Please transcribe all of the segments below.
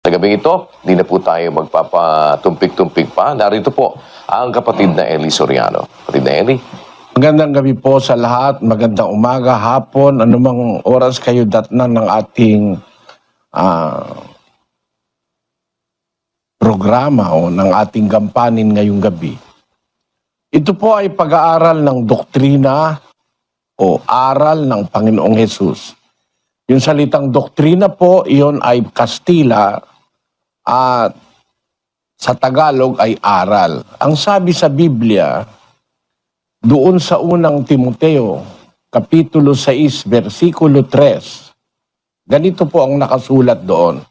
Sa gabing ito, di na po tayo magpapatumpik-tumpik pa. Narito po ang kapatid na Eli Soriano. Kapatid na Eli. Magandang gabi po sa lahat, magandang umaga, hapon, anumang oras kayo datnan ng ating programa o ng ating gampanin ngayong gabi. Ito po ay pag-aaral ng doktrina o aral ng Panginoong Hesus. Yung salitang doktrina po, iyon ay Kastila at sa Tagalog ay aral. Ang sabi sa Biblia, doon sa unang Timoteo, Kapitulo 6, versikulo 3, ganito po ang nakasulat doon.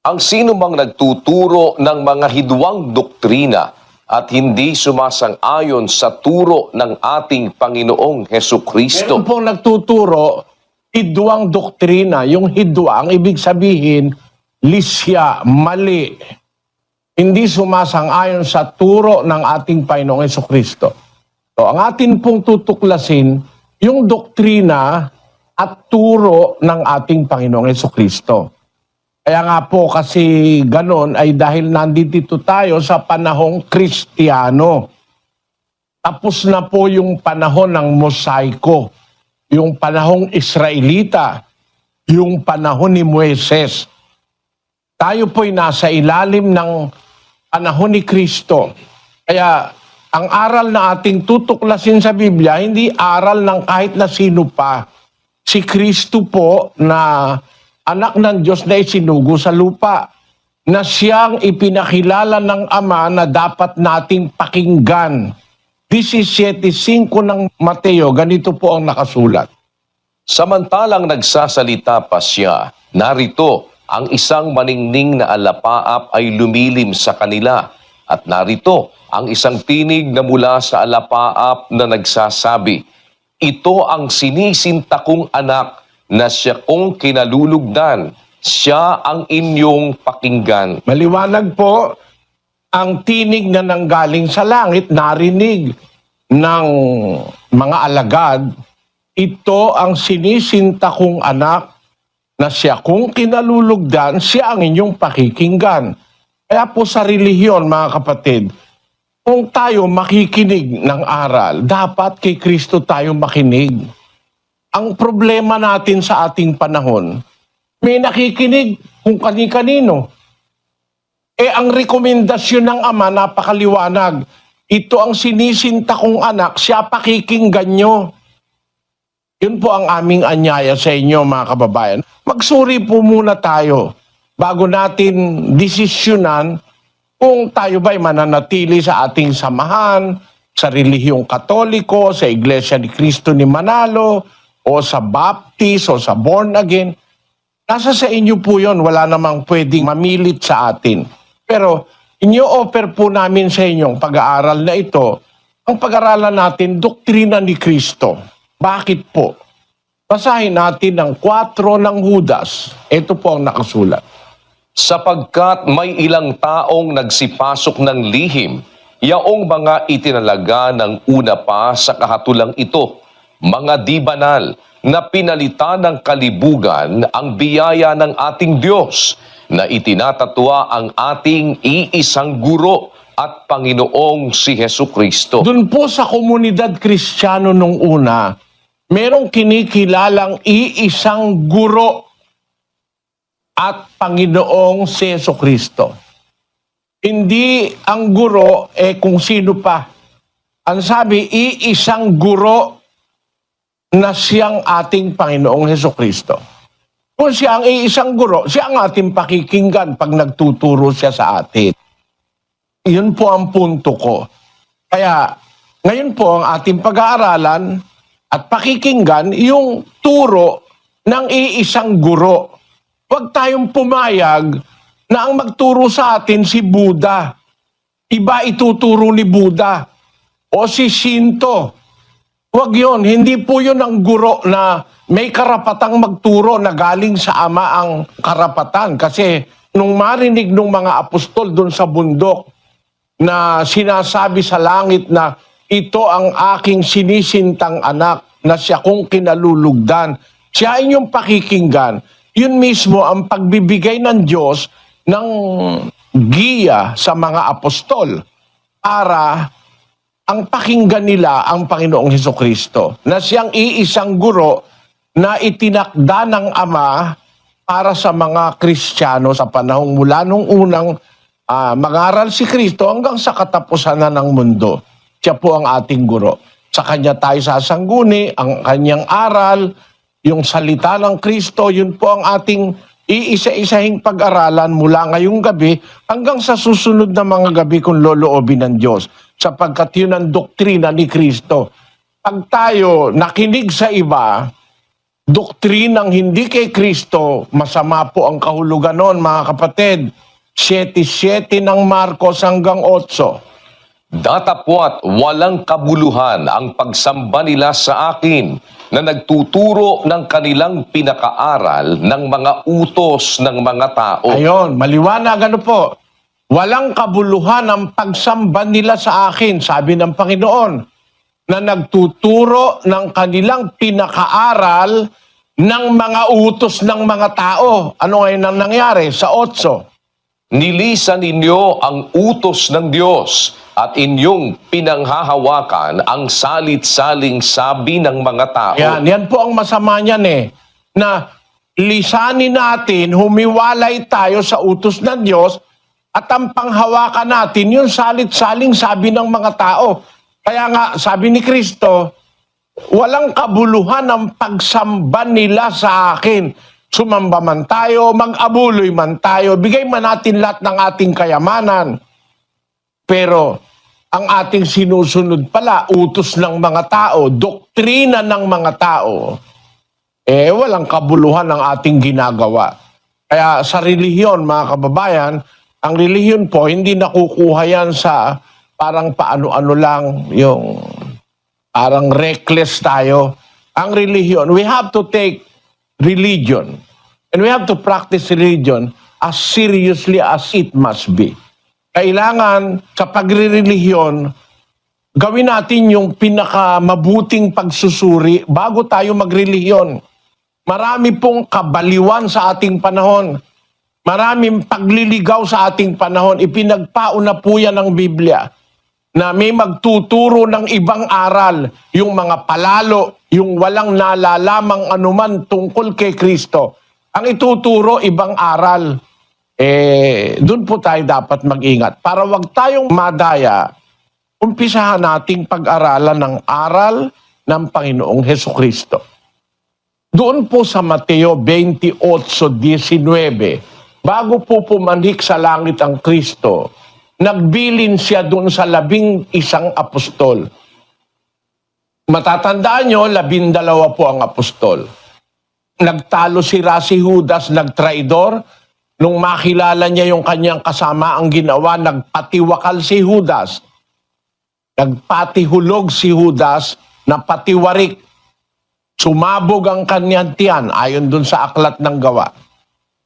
Ang sino mang nagtuturo ng mga hidwang doktrina at hindi sumasang-ayon sa turo ng ating Panginoong Hesukristo. Meron pong nagtuturo, hidwang doktrina. Yung hidwa, ang ibig sabihin, lisya, mali. Hindi sumasang-ayon sa turo ng ating Panginoong Hesukristo. So, ang atin pong tutuklasin, yung doktrina at turo ng ating Panginoong Hesukristo. Kaya nga po kasi ganon ay dahil nandito tayo sa panahong Kristiyano. Tapos na po yung panahon ng Mosaiko, yung panahong Israelita, yung panahon ni Moises. Tayo po'y nasa ilalim ng panahon ni Kristo. Kaya ang aral na ating tutuklasin sa Biblia, hindi aral ng kahit na sino pa. Si Kristo po na anak ng Diyos na isinugo sa lupa, na siyang ipinakilala ng Ama na dapat nating pakinggan. 17:5 ng Mateo, ganito po ang nakasulat. Samantalang nagsasalita pa siya, narito ang isang maningning na alapaap ay lumilim sa kanila. At narito ang isang tinig na mula sa alapaap na nagsasabi, ito ang sinisinta kong anak na siya kong kinalulugdan. Siya ang inyong pakinggan. Maliwanag po, ang tinig na nanggaling sa langit, narinig ng mga alagad, ito ang sinisinta kong anak na siya kung kinalulugdan, siya ang inyong pakikinggan. Kaya po sa relihiyon, mga kapatid, kung tayo makikinig ng aral, dapat kay Kristo tayo makinig. Ang problema natin sa ating panahon, may nakikinig kung kani-kanino. Ang rekomendasyon ng Ama, napakaliwanag. Ito ang sinisinta kong anak, siya pakikinggan nyo. Yun po ang aming anyaya sa inyo, mga kababayan. Magsuri po muna tayo bago natin desisyonan kung tayo ba'y mananatili sa ating samahan, sa relihiyong Katoliko, sa Iglesia ni Cristo ni Manalo, o sa Baptist, o sa born again. Nasa sa inyo po yun, wala namang pwedeng mamilit sa atin. Pero inyo-offer po namin sa inyong pag-aaral na ito, ang pag-aaralan natin, doktrina ni Kristo. Bakit po? Basahin natin ang 4 ng Judas. Ito po ang nakasulat. Sapagkat may ilang taong nagsipasok ng lihim, yaong mga itinalaga ng una pa sa kahatulang ito, mga di banal na pinalitan ng kalibugan ang biyaya ng ating Diyos, na itinatatwa ang ating iisang guro at Panginoong si Hesukristo. Doon po sa komunidad Kristiyano nung una, merong kinikilalang iisang guro at Panginoong si Hesukristo. Hindi ang guro kung sino pa. Ang sabi, iisang guro na siyang ating Panginoong Hesukristo. Kung siya ang iisang guro, siya ang ating pakikinggan pag nagtuturo siya sa atin. Yun po ang punto ko. Kaya, ngayon po ang ating pag-aaralan at pakikinggan yung turo ng iisang guro. Huwag tayong pumayag na ang magturo sa atin si Buddha. Iba ituturo ni Buddha o si Shinto. Huwag yun. Hindi po yun ang guro na may karapatang magturo na galing sa Ama ang karapatan. Kasi nung marinig ng mga apostol doon sa bundok na sinasabi sa langit na ito ang aking sinisintang anak na siya kong kinalulugdan, siya inyong pakikinggan, yun mismo ang pagbibigay ng Diyos ng giya sa mga apostol para ang pakinggan nila ang Panginoong Hesukristo na siyang iisang guro na itinakda ng Ama para sa mga Kristiyano sa panahong mula nung unang mangaral si Kristo hanggang sa katapusan na ng mundo. Siya po ang ating guro. Sa Kanya tayo sasangguni, ang Kanyang aral, yung salita ng Kristo, yun po ang ating iisa-isahing pag-aralan mula ngayong gabi hanggang sa susunod na mga gabi kung loloobin ng Diyos. Sapagkat yun ang doktrina ni Kristo. Pag tayo nakinig sa iba, doktrinang hindi kay Kristo, masama po ang kahulugan nun, mga kapatid. 7:7 ng Marcos hanggang 8. Datapwat walang kabuluhan ang pagsamba nila sa akin na nagtuturo ng kanilang pinakaaral ng mga utos ng mga tao. Ayon, maliwanag ano po. Walang kabuluhan ang pagsamba nila sa akin, sabi ng Panginoon, na nagtuturo ng kanilang pinakaaral ng mga utos ng mga tao. Ano ngayon ang nangyari sa 8? Nilisan ninyo ang utos ng Diyos at inyong pinanghahawakan ang salit-saling sabi ng mga tao. Yan po ang masama niyan na lisanin natin, humiwalay tayo sa utos ng Diyos at ang panghawakan natin yung salit-saling sabi ng mga tao. Kaya nga, sabi ni Kristo, walang kabuluhan ang pagsamba nila sa akin. Sumamba man tayo, mag-abuloy man tayo, bigay man natin lahat ng ating kayamanan. Pero ang ating sinusunod pala, utos ng mga tao, doktrina ng mga tao, walang kabuluhan ang ating ginagawa. Kaya sa relihiyon, mga kababayan, ang relihiyon po, hindi nakukuha yan sa parang paano-ano lang, yung parang reckless tayo. Ang relihiyon, we have to take religion and we have to practice religion as seriously as it must be. Kailangan sa pagre-relihiyon, gawin natin yung pinakamabuting pagsusuri bago tayo magrelihiyon. Marami pong kabaliwan sa ating panahon. Maraming pagliligaw sa ating panahon. Ipinagpauna po yan ng Biblia na may magtuturo ng ibang aral, yung mga palalo, yung walang nalalamang anuman tungkol kay Kristo. Ang ituturo, ibang aral. Doon po tayo dapat mag-ingat. Para wag tayong madaya, umpisahan nating pag-aralan ng aral ng Panginoong Hesukristo. Doon po sa Mateo 28:19, bago po pumanhik sa langit ang Kristo, nagbilin siya doon sa 11 apostol. Matatandaan nyo, 12 po ang apostol. Nagtalo si Judas, nagtraidor. Nung makilala niya yung kanyang kasama ang ginawa, nagpatiwakal si Judas. Nagpatihulog si Judas na patiwarik. Sumabog ang kanyang tiyan ayon dun sa aklat ng gawa.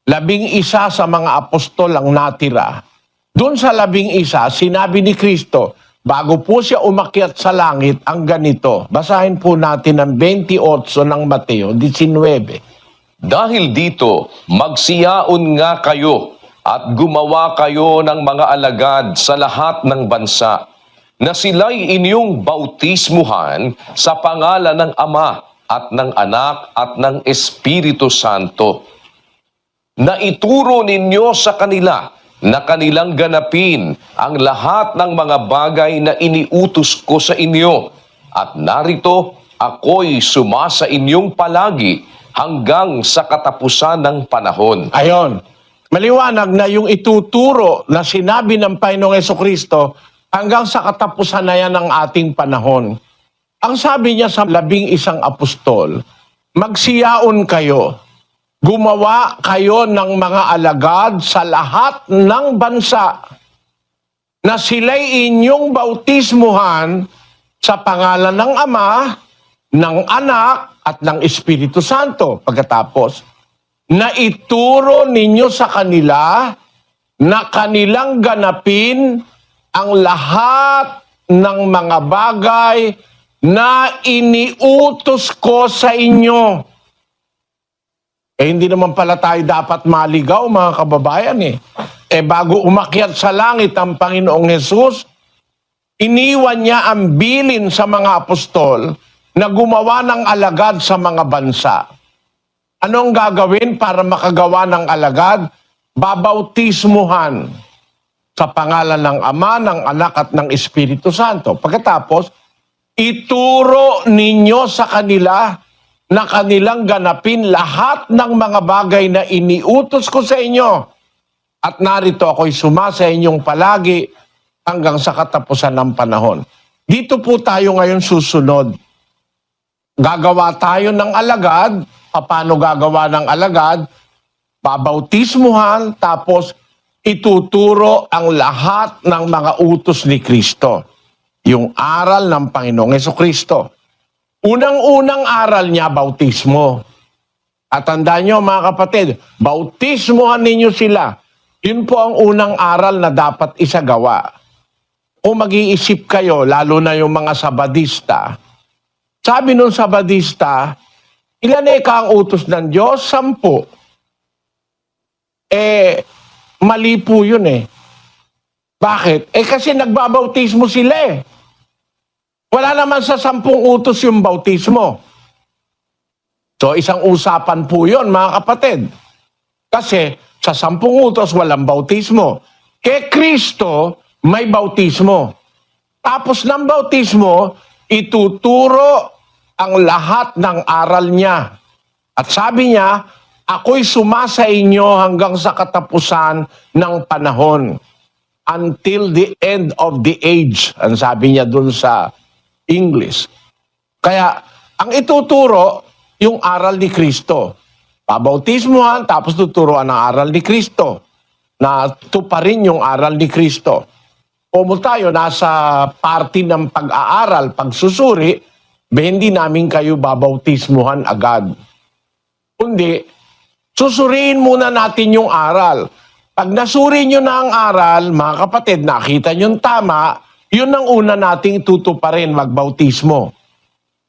11 sa mga apostol ang natira. Doon sa 11, sinabi ni Kristo, bago po siya umakyat sa langit, ang ganito. Basahin po natin ang 28 ng Mateo 19. Dahil dito, magsiyaon nga kayo at gumawa kayo ng mga alagad sa lahat ng bansa, na sila'y inyong bautismuhan sa pangalan ng Ama at ng Anak at ng Espiritu Santo. Na ituro ninyo sa kanila na kanilang ganapin ang lahat ng mga bagay na iniutos ko sa inyo. At narito, ako'y sumasa inyong palagi hanggang sa katapusan ng panahon. Ayon, maliwanag na yung ituturo na sinabi ng Panginoong Hesukristo hanggang sa katapusan na yan ng ating panahon. Ang sabi niya sa 11 apostol, magsiyaon kayo, gumawa kayo ng mga alagad sa lahat ng bansa, na sila'y inyong bautismuhan sa pangalan ng Ama, ng Anak, at ng Espiritu Santo. Pagkatapos, na ituro ninyo sa kanila na kanilang ganapin ang lahat ng mga bagay na iniutos ko sa inyo. hindi naman pala tayo dapat maligaw, mga kababayan eh. Bago umakyat sa langit ang Panginoong Hesus, iniwan niya ang bilin sa mga apostol na gumawa ng alagad sa mga bansa. Anong gagawin para makagawa ng alagad? Babautismuhan sa pangalan ng Ama, ng Anak at ng Espiritu Santo. Pagkatapos, ituro ninyo sa kanila na kanilang ganapin lahat ng mga bagay na iniutos ko sa inyo. At narito ako'y sumasa inyong palagi hanggang sa katapusan ng panahon. Dito po tayo ngayon susunod. Gagawa tayo ng alagad. Paano gagawa ng alagad? Babautismuhan, tapos ituturo ang lahat ng mga utos ni Kristo. Yung aral ng Panginoong Hesukristo. Unang-unang aral niya, bautismo. At tandaan nyo mga kapatid, bautismuhan ninyo sila. Yun po ang unang aral na dapat isagawa. Kung mag-iisip kayo, lalo na yung mga Sabadista, sabi nung Sabadista, ilan ang utos ng Diyos? 10. Mali po yun eh. Bakit? Kasi nagbabautismo sila eh. Wala naman sa 10 utos yung bautismo. So isang usapan po yun mga kapatid. Kasi sa 10 utos walang bautismo. Kay Kristo may bautismo. Tapos ng bautismo, ituturo ang lahat ng aral niya. At sabi niya, ako'y sumasa inyo hanggang sa katapusan ng panahon. Until the end of the age. Ang sabi niya dun sa English. Kaya, ang ituturo, yung aral ni Kristo. Pabautismuhan, tapos tuturuan ang aral ni Kristo. Na tuparin yung aral ni Kristo. Kung tayo nasa party ng pag-aaral, pagsusuri, hindi namin kayo babautismuhan agad. Kundi, susuriin muna natin yung aral. Pag nasuri nyo na ang aral, mga kapatid, nakita nyo tama, yun ang una nating tutuparin, magbautismo.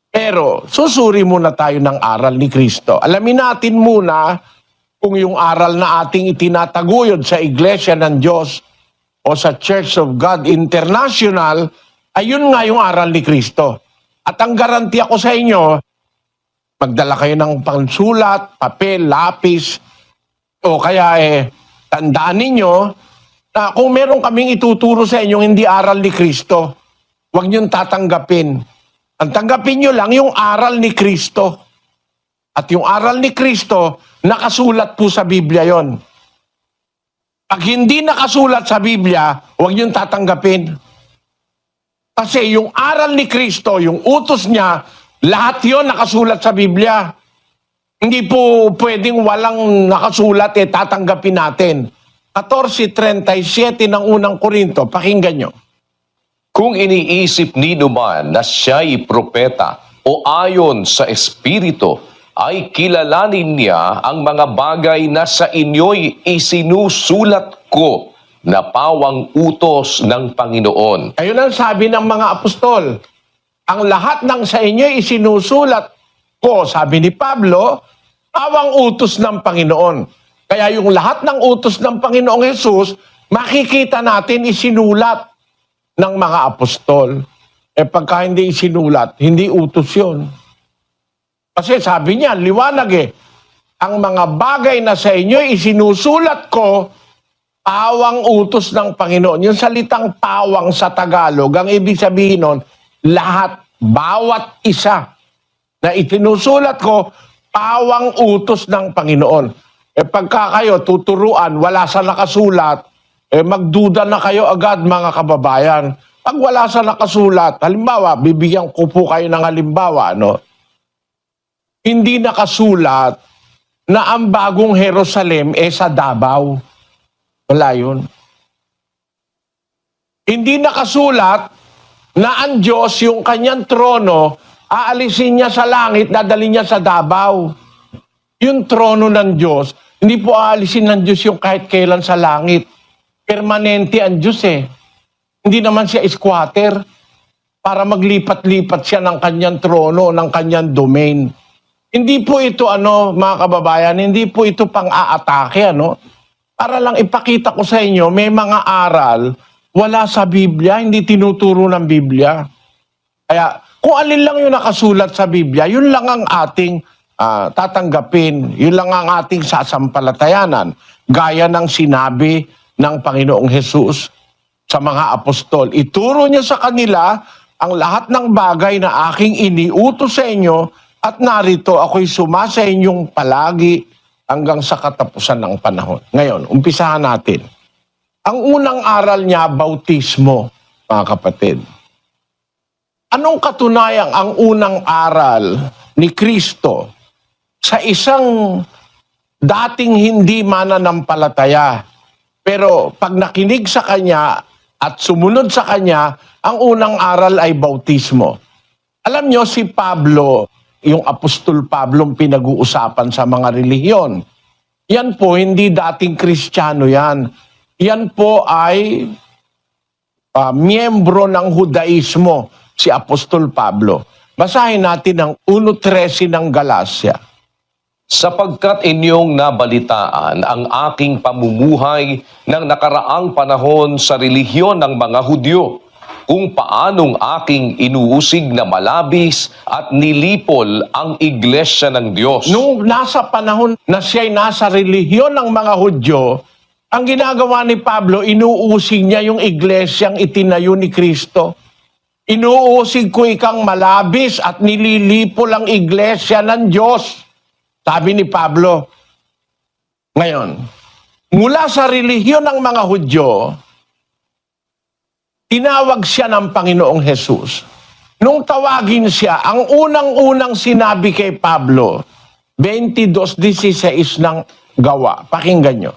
Pero, susuri muna tayo ng aral ni Kristo. Alamin natin muna kung yung aral na ating itinataguyod sa Iglesia ng Diyos o sa Church of God International, ayun nga yung aral ni Kristo. At ang garanti ako sa inyo, magdala kayo ng pangsulat, papel, lapis, o kaya tandaan ninyo na kung meron kaming ituturo sa inyong hindi aral ni Kristo, huwag niyong tatanggapin. Ang tanggapin niyo lang yung aral ni Kristo. At yung aral ni Kristo, nakasulat po sa Biblia yon. Pag hindi nakasulat sa Biblia, huwag niyong tatanggapin. Kasi yung aral ni Kristo, yung utos niya, lahat yon nakasulat sa Biblia. Hindi po pwedeng walang nakasulat, tatanggapin natin. 14:37 ng unang Korinto, pakinggan nyo. Kung iniisip ni man na siya'y propeta o ayon sa Espiritu, ay kilalanin niya ang mga bagay na sa inyo'y isinusulat ko na pawang utos ng Panginoon. Ayun ang sabi ng mga apostol. Ang lahat ng sa inyo'y isinusulat ko, sabi ni Pablo, pawang utos ng Panginoon. Kaya yung lahat ng utos ng Panginoong Hesus, makikita natin isinulat ng mga apostol. Pagka hindi isinulat, hindi utos yun. Kasi sabi niya, liwanag ang mga bagay na sa inyo isinusulat ko, pawang utos ng Panginoon. Yung salitang pawang sa Tagalog, ang ibig sabihin nun, lahat, bawat isa na itinusulat ko, pawang utos ng Panginoon. Pagka kayo tuturuan, wala sa nakasulat, magduda na kayo agad mga kababayan. Pag wala sa nakasulat, halimbawa, bibigyan ko po kayo ng halimbawa, hindi nakasulat na ang bagong Jerusalem sa Davao. Wala yun. Hindi nakasulat na ang Diyos, yung kanyang trono, aalisin niya sa langit, dadalhin niya sa Davao. Yung trono ng Diyos, hindi po aalisin ng Diyos yung kahit kailan sa langit. Permanente ang Diyos Hindi naman siya squatter para maglipat-lipat siya ng kanyang trono, ng kanyang domain. Hindi po ito mga kababayan, hindi po ito pang-aatake Para lang ipakita ko sa inyo, may mga aral wala sa Biblia, hindi tinuturo ng Biblia. Kaya kung alin lang yung nakasulat sa Biblia, yun lang ang ating tatanggapin, yun lang ang ating sasampalatayanan. Gaya ng sinabi ng Panginoong Hesus sa mga apostol. Ituro niya sa kanila ang lahat ng bagay na aking iniutos sa inyo at narito ako'y sumasa inyong palagi hanggang sa katapusan ng panahon. Ngayon, umpisahan natin. Ang unang aral niya, bautismo, mga kapatid. Anong katunayan ang unang aral ni Kristo sa isang dating hindi mananampalataya? Pero pag nakinig sa Kanya at sumunod sa Kanya, ang unang aral ay bautismo. Alam nyo, si Pablo, yung Apostol Pablong pinag-uusapan sa mga relihiyon, yan po, hindi dating Kristiyano yan. Yan po ay miyembro ng Judaismo, si Apostol Pablo. Basahin natin ang 1.13 ng Galacia. Sapagkat inyong nabalitaan ang aking pamumuhay ng nakaraang panahon sa relihiyon ng mga Hudyo, kung paanong aking inuusig na malabis at nilipol ang iglesia ng Diyos. Nung nasa panahon na siya'y nasa relihiyon ng mga Hudyo, ang ginagawa ni Pablo, inuusig niya yung iglesyang itinayo ni Kristo. Inuusig ko ikang malabis at nililipol ang iglesia ng Diyos. Sabi ni Pablo. Ngayon, mula sa relihiyon ng mga Hudyo, tinawag siya ng Panginoong Hesus. Nung tawagin siya, ang unang-unang sinabi kay Pablo, 22:16 ng Gawa. Pakinggan nyo.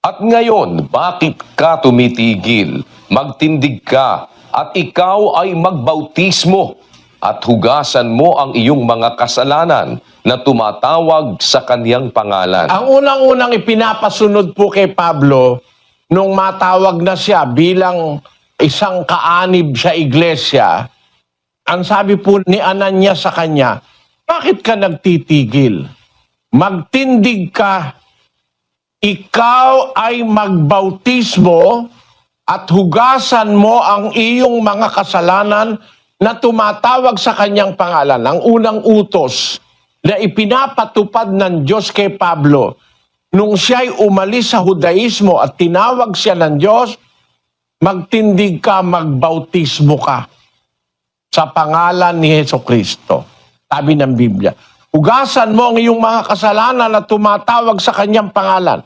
At ngayon, bakit ka tumitigil? Magtindig ka, at ikaw ay magbautismo, at hugasan mo ang iyong mga kasalanan na tumatawag sa kaniyang pangalan. Ang unang-unang ipinapasunod po kay Pablo, nung matawag na siya bilang isang kaanib sa iglesia, ang sabi po ni Ananias sa kanya, bakit ka nagtitigil? Magtindig ka, ikaw ay magbautismo at hugasan mo ang iyong mga kasalanan na tumatawag sa kanyang pangalan. Ang unang utos na ipinapatupad ng Diyos kay Pablo nung siya'y umalis sa Judaismo at tinawag siya ng Diyos, magtindig ka, magbautismo ka sa pangalan ni Jesucristo. Sabi ng Biblia, hugasan mo ang iyong mga kasalanan na tumatawag sa kanyang pangalan.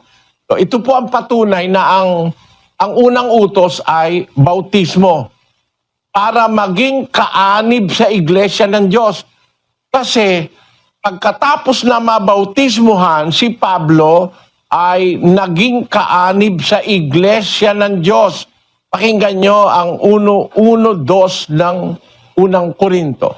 So, ito po ang patunay na ang unang utos ay bautismo para maging kaanib sa iglesia ng Diyos. Kasi pagkatapos na mabautismuhan, si Pablo ay naging kaanib sa iglesia ng Diyos. Pakinggan nyo ang 1:2 ng unang Korinto.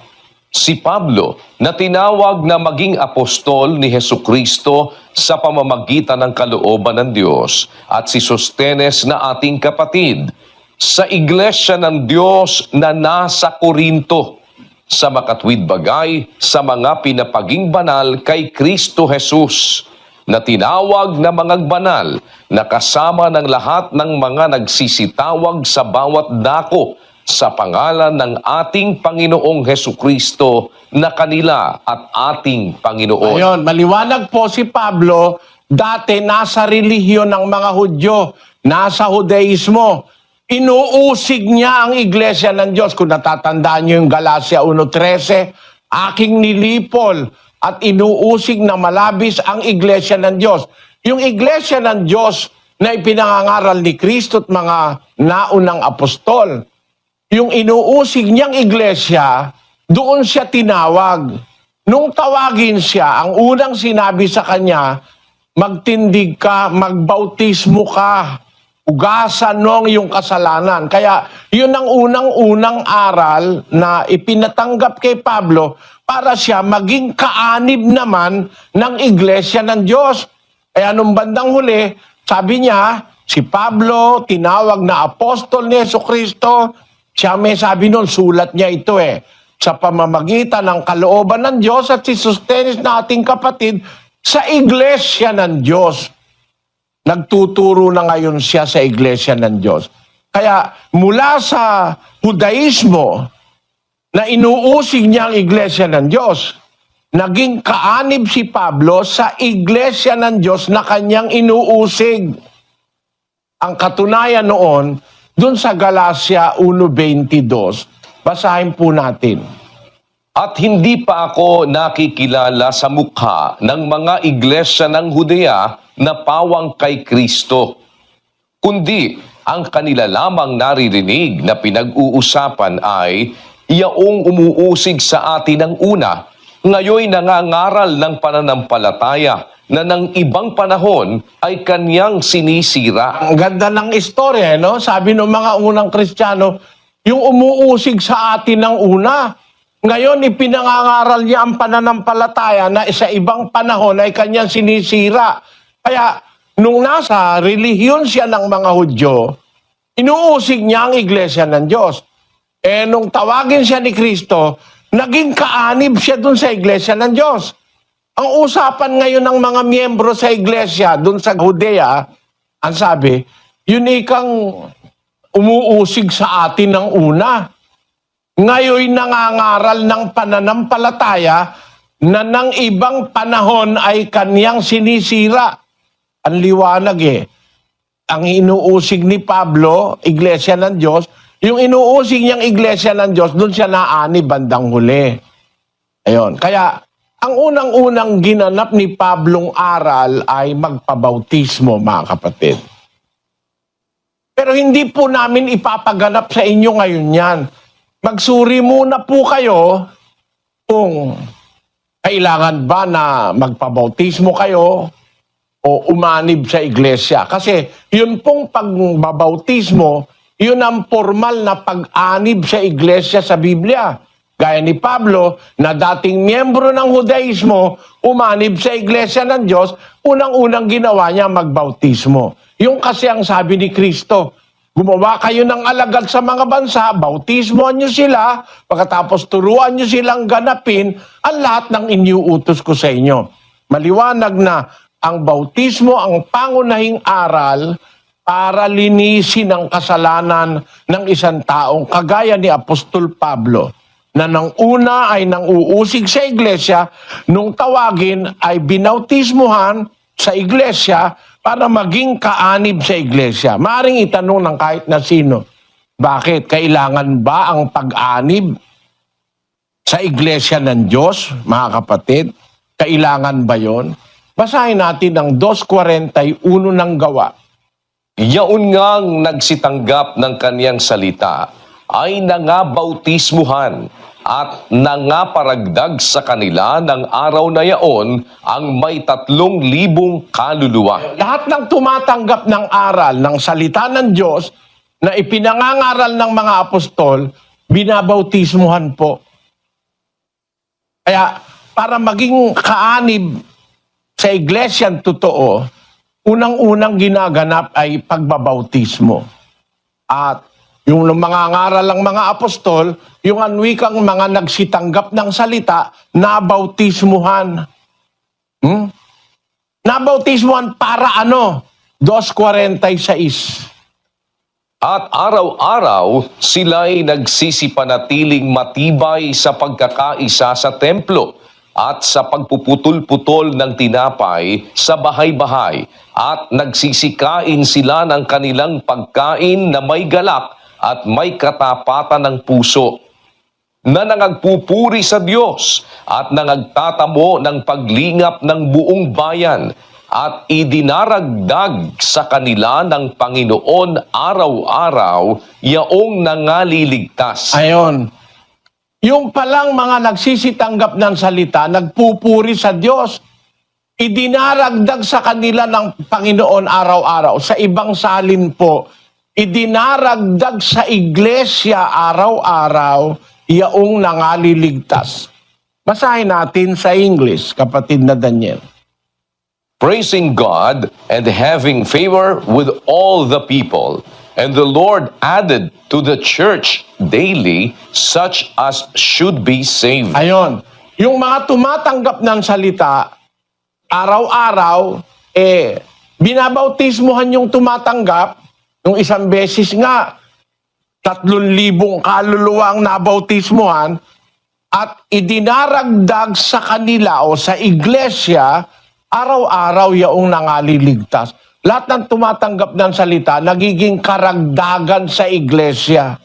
Si Pablo, na tinawag na maging apostol ni Hesukristo sa pamamagitan ng kalooban ng Diyos, at si Sostenes na ating kapatid, sa iglesia ng Diyos na nasa Korinto, sa makatwid bagay sa mga pinapaging banal kay Kristo Jesus, na tinawag na mga banal na kasama ng lahat ng mga nagsisitawag sa bawat dako sa pangalan ng ating Panginoong Hesukristo na kanila at ating Panginoon. Ayun, maliwanag po si Pablo, dati nasa relihiyon ng mga Hudyo, nasa Judaismo. Inuusig niya ang iglesia ng Diyos. Kung natatandaan niyo yung Galacia 1:13, aking nilipol at inuusig na malabis ang iglesia ng Diyos. Yung iglesia ng Diyos na ipinangangaral ni Kristo at mga naunang apostol, yung inuusig niyang iglesia, doon siya tinawag. Nung tawagin siya, ang unang sinabi sa kanya, magtindig ka, magbautismo ka, ugasan mo ang iyong kasalanan. Kaya yun ang unang-unang aral na ipinatanggap kay Pablo para siya maging kaanib naman ng iglesia ng Diyos. Kaya nung bandang huli, sabi niya, si Pablo, tinawag na apostol ni Jesucristo, siya may sabi nun, sulat niya ito sa pamamagitan ng kalooban ng Diyos at si Sostenes na ating kapatid sa Iglesia ng Diyos. Nagtuturo na ngayon siya sa Iglesia ng Diyos. Kaya mula sa Judaismo na inuusig niya ang Iglesia ng Diyos, naging kaanib si Pablo sa Iglesia ng Diyos na kanyang inuusig. Ang katunayan noon, dun sa Galacia 1:22, basahin po natin. At hindi pa ako nakikilala sa mukha ng mga iglesia ng Judea na pawang kay Kristo, kundi ang kanila lamang naririnig na pinag-uusapan ay yaong umuusig sa atin ng una, ngayoy nangangaral ng pananampalataya na ng ibang panahon ay kanyang sinisira. Ang ganda ng istorya, no? Sabi ng mga unang Kristiyano, yung umuusig sa atin ng una. Ngayon, ipinangangaral niya ang pananampalataya na sa ibang panahon ay kanyang sinisira. Kaya, nung nasa relihiyon siya ng mga Hudyo, inuusig niya ang Iglesia ng Diyos. Nung tawagin siya ni Kristo, naging kaanib siya dun sa Iglesia ng Diyos. Ang usapan ngayon ng mga miyembro sa Iglesia dun sa Judea, ang sabi, yun ikang umuusig sa atin ng una. Ngayon nangangaral ng pananampalataya na ng ibang panahon ay kanyang sinisira. Ang liwanag Ang inuusig ni Pablo, Iglesia ng Diyos, yung inuusig niyang Iglesia ng Diyos, doon siya naani bandang huli. Ayun. Kaya, ang unang-unang ginanap ni Pablong aral ay magpabautismo, mga kapatid. Pero hindi po namin ipapaganap sa inyo ngayon yan. Magsuri muna po kayo kung kailangan ba na magpabautismo kayo o umanib sa iglesia. Kasi yun pong pagbabautismo, yun ang formal na pag-anib sa iglesia sa Biblia. Gaya ni Pablo, na dating miyembro ng Judaismo, umanib sa iglesia ng Diyos, unang-unang ginawa niya magbautismo. Yung kasi ang sabi ni Kristo, gumawa kayo ng alagad sa mga bansa, bautismoan nyo sila, pagkatapos turuan nyo silang ganapin ang lahat ng iniuutos ko sa inyo. Maliwanag na ang bautismo ang pangunahing aral para linisin ang kasalanan ng isang taong kagaya ni Apostol Pablo, na nang una ay nang uusig sa iglesia, nung tawagin ay binautismuhan sa iglesia para maging kaanib sa iglesia. Maaring itanong ng kahit na sino, bakit? Kailangan ba ang pag-anib sa iglesia ng Diyos, mga kapatid? Kailangan ba yon? Basahin natin ang 2:41 ng Gawa. Yaon ngang nagsitanggap ng kaniyang salita ay nangabautismuhan at nangaparagdag sa kanila ng araw na yaon ang may 3,000 kaluluwa. Lahat ng tumatanggap ng aral, ng salita ng Diyos, na ipinangangaral ng mga apostol, binabautismuhan po. Kaya, para maging kaanib sa iglesyang totoo, unang-unang ginaganap ay pagbabautismo. At yung mga ngaral ng mga apostol, yung anwikang mga nagsitanggap ng salita, nabautismuhan. Nabautismuhan para ano? 2:46. At araw-araw sila'y nagsisipanatiling matibay sa pagkakaisa sa templo at sa pagpuputol-putol ng tinapay sa bahay-bahay at nagsisikain sila ng kanilang pagkain na may galak at may katapatan ng puso, na nangagpupuri sa Diyos at nangagtatamo ng paglingap ng buong bayan at idinaragdag sa kanila ng Panginoon araw-araw yaong nangaliligtas. Ayon. Yung palang mga nagsisitanggap ng salita, nagpupuri sa Diyos. Idinaragdag sa kanila ng Panginoon araw-araw. Sa ibang salin po, idinaragdag sa iglesia araw-araw yaong nangaliligtas. Basahin natin sa English, kapatid na Daniel. Praising God and having favor with all the people, And the Lord added to the church daily such as should be saved. Ayon, yung mga tumatanggap ng salita, araw-araw, binabautismuhan yung tumatanggap, yung isang beses nga, 3,000 kaluluwa ang nabautismuhan, at idinaragdag sa kanila o sa iglesia, araw-araw yaong nangaliligtas. Lahat ng tumatanggap ng salita, nagiging karagdagan sa iglesia.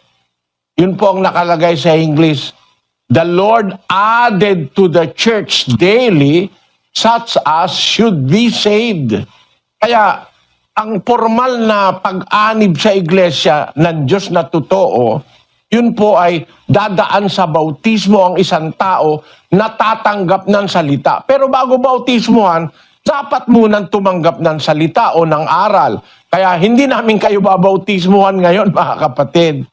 Yun po ang nakalagay sa English. The Lord added to the church daily such as should be saved. Kaya, ang formal na pag-anib sa iglesia ng Diyos na totoo, yun po ay dadaan sa bautismo ang isang tao na tatanggap ng salita. Pero bago bautismohan, dapat munang tumanggap ng salita o ng aral. Kaya hindi namin kayo babautismuhan ngayon, mga kapatid.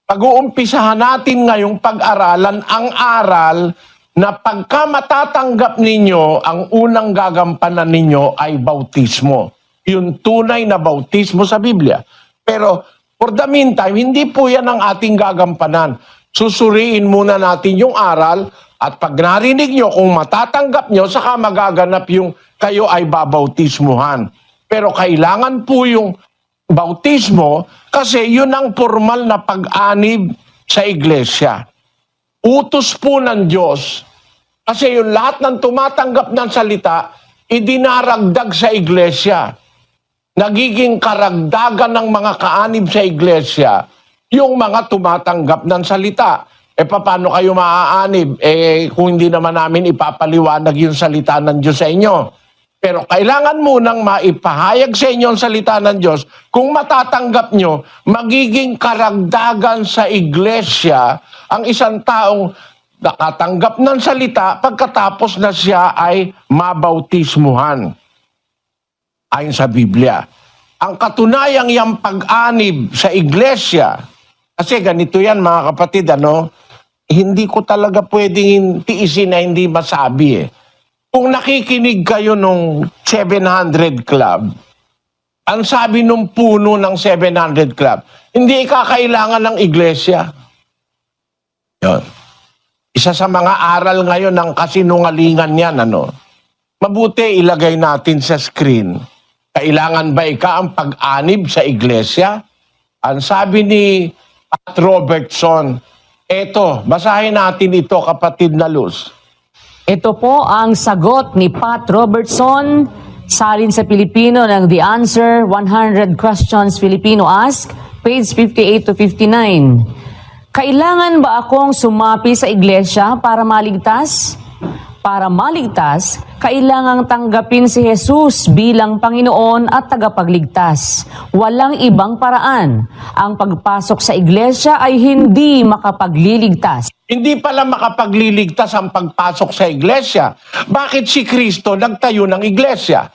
Pag-uumpisahan natin ngayong pag-aralan ang aral na pagka matatanggap ninyo, ang unang gagampanan ninyo ay bautismo. Yung tunay na bautismo sa Biblia. Pero for the meantime, hindi po yan ang ating gagampanan. Susuriin muna natin yung aral at pag narinig nyo, kung matatanggap nyo, saka magaganap yung kayo ay babautismuhan. Pero kailangan po yung bautismo kasi yun ang formal na pag-anib sa iglesia. Utos po ng Diyos kasi yung lahat ng tumatanggap ng salita, idinaragdag sa iglesia. Nagiging karagdagan ng mga kaanib sa iglesia yung mga tumatanggap ng salita. Paano kayo maaanib? Kung hindi naman namin ipapaliwanag yung salita ng Diyos sa inyo. Pero kailangan munang maipahayag sa inyo ang salita ng Diyos. Kung matatanggap nyo, magiging karagdagan sa iglesia ang isang taong nakatanggap ng salita pagkatapos na siya ay mabautismuhan. Ayon sa Biblia. Ang katunayang yung pag-anib sa iglesia, kasi ganito yan mga kapatid, hindi ko talaga pwedeng tiisin na hindi masabi Kung nakikinig kayo nung 700 Club, ang sabi nung puno ng 700 Club, hindi kakailangan ng iglesia. Yun. Isa sa mga aral ngayon ng kasinungalingan yan, Mabuti ilagay natin sa screen. Kailangan ba ang pag-anib sa iglesia? Ang sabi ni Pat Robertson, eto, basahin natin ito, kapatid na Luz. Ito po ang sagot ni Pat Robertson, salin sa Pilipino ng The Answer, 100 Questions Filipino Ask, page 58 to 59. Kailangan ba akong sumapi sa iglesia para maligtas? Para maligtas, kailangang tanggapin si Jesus bilang Panginoon at tagapagligtas. Walang ibang paraan. Ang pagpasok sa iglesia ay hindi makapagliligtas. Hindi pala makapagliligtas ang pagpasok sa iglesia. Bakit si Kristo nagtayo ng iglesia?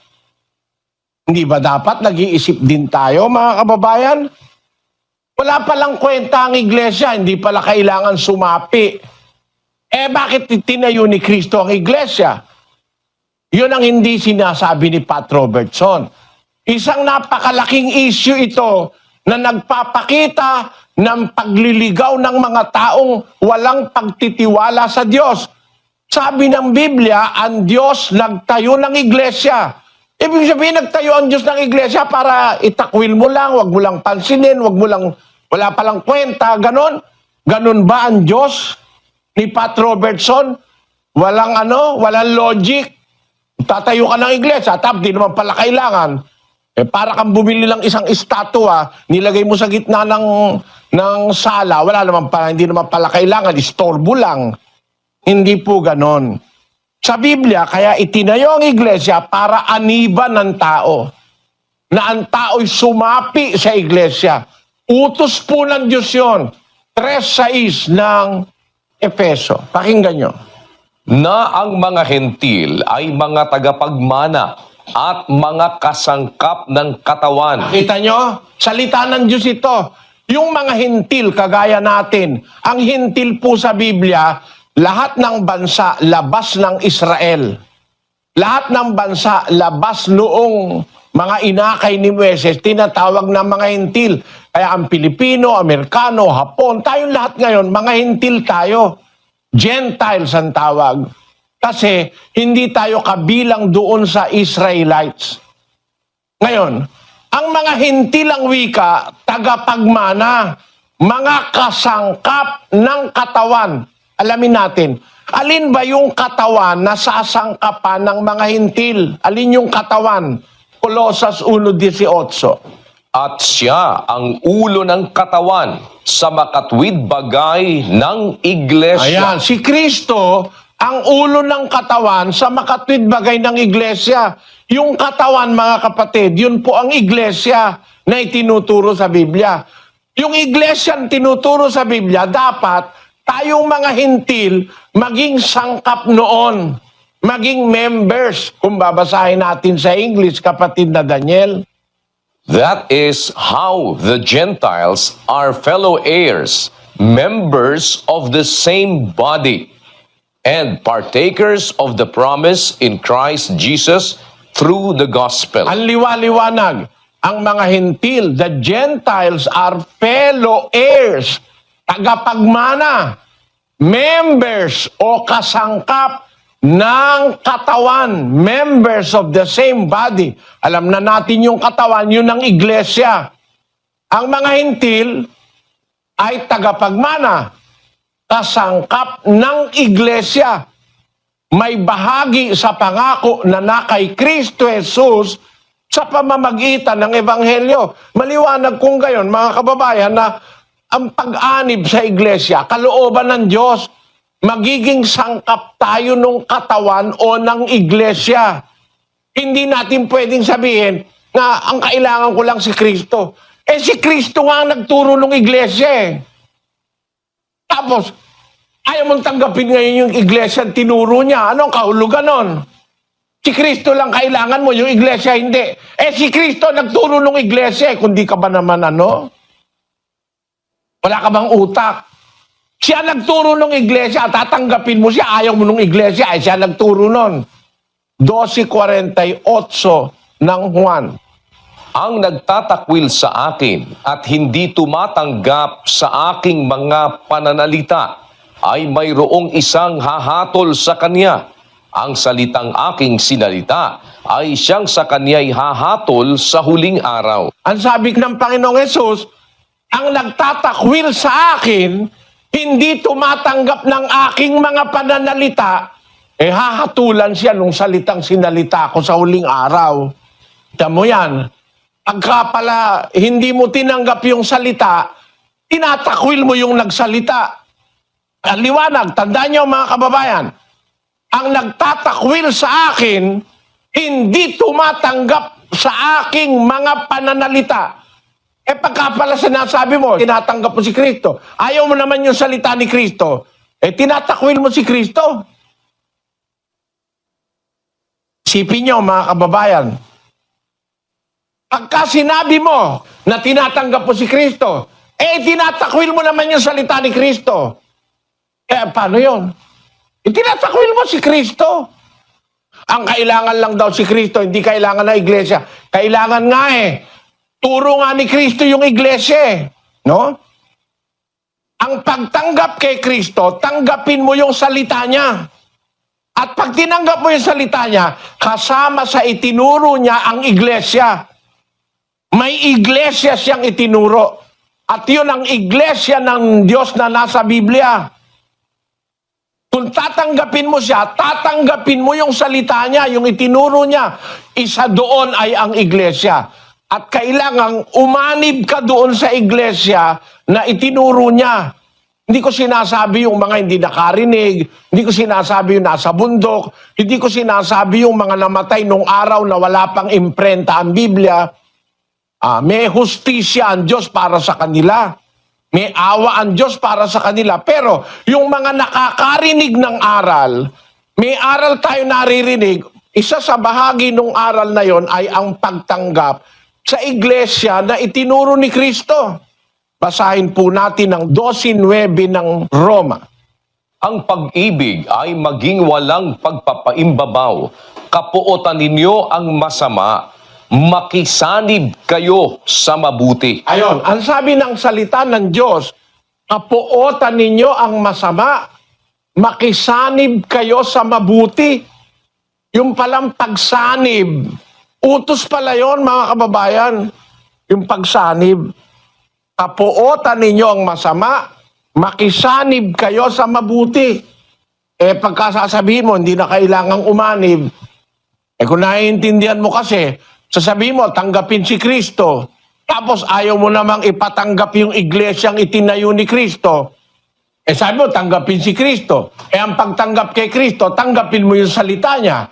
Hindi ba dapat nag-iisip din tayo, mga kababayan? Wala palang kwenta ang iglesia, hindi pala kailangan sumapi. Bakit tinayo ni Kristo ang iglesia? Yun ang hindi sinasabi ni Pat Robertson. Isang napakalaking issue ito na nagpapakita ng pagliligaw ng mga taong walang pagtitiwala sa Diyos. Sabi ng Biblia, ang Diyos nagtayo ng iglesia. Ibig sabihin, nagtayo ang Diyos ng iglesia para itakwil mo lang, wag mo lang pansinin, wala palang kwenta, ganon. Ganon ba ang Diyos ni Pat Robertson? Walang logic. Tatayo ka ng iglesia, tapos di naman pala kailangan. Para kang bumili lang isang estatwa, nilagay mo sa gitna ng sala, hindi naman pala kailangan, istorbo lang. Hindi po ganon. Sa Biblia, kaya itinayo ang iglesia para aniban ng tao. Na ang tao'y sumapi sa iglesia. Utos po ng Diyos yun. 3:6 ng Efeso. Pakinggan nyo. Na ang mga hentil ay mga tagapagmana at mga kasangkap ng katawan. Kita nyo? Salita ng Diyos ito. Yung mga hentil, kagaya natin, ang hentil po sa Biblia, lahat ng bansa labas ng Israel. Lahat ng bansa labas noong mga inakay ni Moises, tinatawag na mga hentil. Kaya ang Pilipino, Amerikano, Hapon, tayong lahat ngayon, mga hintil tayo. Gentiles ang tawag. Kasi hindi tayo kabilang doon sa Israelites. Ngayon, ang mga hintil ang wika, tagapagmana, mga kasangkap ng katawan. Alamin natin, alin ba yung katawan na sasangkapan ng mga hintil? Alin yung katawan? Colosas 1:18. At siya ang ulo ng katawan sa makatwid bagay ng iglesia. Ayan, si Kristo ang ulo ng katawan sa makatwid bagay ng iglesia. Yung katawan, mga kapatid, yun po ang iglesia na itinuturo sa Biblia. Yung iglesia ang tinuturo sa Biblia, dapat tayong mga hintil maging sangkap noon, maging members. Kung babasahin natin sa English, kapatid na Daniel. That is how the Gentiles are fellow heirs, members of the same body, and partakers of the promise in Christ Jesus through the gospel. Ang liwaliwanag, ang mga hintil, the Gentiles are fellow heirs, tagapagmana, members o kasangkap ng katawan, members of the same body. Alam na natin yung katawan, yun ang iglesia. Ang mga hintil ay tagapagmana, kasangkap ng iglesia. May bahagi sa pangako na kay Kristo Jesus sa pamamagitan ng Ebanghelyo. Maliwanag kung gayon, mga kababayan, na ang pag-anib sa iglesia, kalooban ng Diyos, magiging sangkap tayo ng katawan o ng iglesia. Hindi natin pwedeng sabihin na ang kailangan ko lang si Kristo. Eh si Kristo nga ang nagturo ng iglesia eh. Tapos, ayaw mong tanggapin ngayon yung iglesia ang tinuro niya. Anong kahulugan nun? Si Kristo lang kailangan mo, yung iglesia hindi. Eh si Kristo nagturo ng iglesia eh. Kundi ka ba naman ano? Wala ka bang utak? Siya nagturo ng iglesia, tatanggapin mo siya, ayaw mo ng iglesia, ay siya nagturo nun. 12:48 ng Juan. Ang nagtatakwil sa akin at hindi tumatanggap sa aking mga pananalita ay mayroong isang hahatol sa kanya. Ang salitang aking sinalita ay siyang sa kanya'y hahatol sa huling araw. Ang sabi ng Panginoong Hesus, ang nagtatakwil sa akin, hindi tumatanggap ng aking mga pananalita, eh hahatulan siya nung salitang sinalita ko sa huling araw. Tamo yan. Pagka pala hindi mo tinanggap yung salita, tinatakwil mo yung nagsalita. Ang liwanag, tandaan niyo mga kababayan, ang nagtatakwil sa akin, hindi tumatanggap sa aking mga pananalita. Eh pagka pala sinasabi mo, tinatanggap mo si Kristo. Ayaw mo naman yung salita ni Kristo. Eh tinatakwil mo si Kristo. Isipin nyo mga kababayan. Pagka sinabi mo na tinatanggap mo si Kristo, eh tinatakwil mo naman yung salita ni Kristo. Eh paano yun? Eh tinatakwil mo si Kristo. Ang kailangan lang daw si Kristo, hindi kailangan na iglesia. Kailangan nga eh. Turo nga ni Kristo yung iglesia, no? Ang pagtanggap kay Kristo, tanggapin mo yung salita niya. At pag tinanggap mo yung salita niya, kasama sa itinuro niya ang iglesia. May iglesia siyang itinuro. At yun ang iglesia ng Diyos na nasa Biblia. Kung tatanggapin mo siya, tatanggapin mo yung salita niya, yung itinuro niya. Isa doon ay ang iglesia. At kailangang umanib ka doon sa iglesia na itinuro niya. Hindi ko sinasabi yung mga hindi nakarinig, hindi ko sinasabi yung nasa bundok, hindi ko sinasabi yung mga namatay nung araw na wala pang imprenta ang Biblia. May hustisya ang Diyos para sa kanila. May awa ang Diyos para sa kanila. Pero yung mga nakakarinig ng aral, may aral tayo naririnig, isa sa bahagi ng aral na yon ay ang pagtanggap sa iglesia na itinuro ni Kristo. Basahin po natin ang 12:9 ng Roma. Ang pag-ibig ay maging walang pagpapaimbabaw. Kapuotan ninyo ang masama makisanib kayo sa mabuti. Ayon, ang sabi ng salita ng Diyos, kapuotan ninyo ang masama, makisanib kayo sa mabuti. Yung palang pagsanib, utos pala yon mga kababayan, yung pagsanib. Kapuotan ninyo ang masama, makisanib kayo sa mabuti. Pagkasasabihin mo, hindi na kailangang umanib. Kung naiintindihan mo kasi, sasabihin mo, tanggapin si Kristo. Tapos ayaw mo namang ipatanggap yung iglesyang itinayo ni Kristo. Sabi mo, tanggapin si Kristo. Ang pagtanggap kay Kristo, tanggapin mo yung salita niya.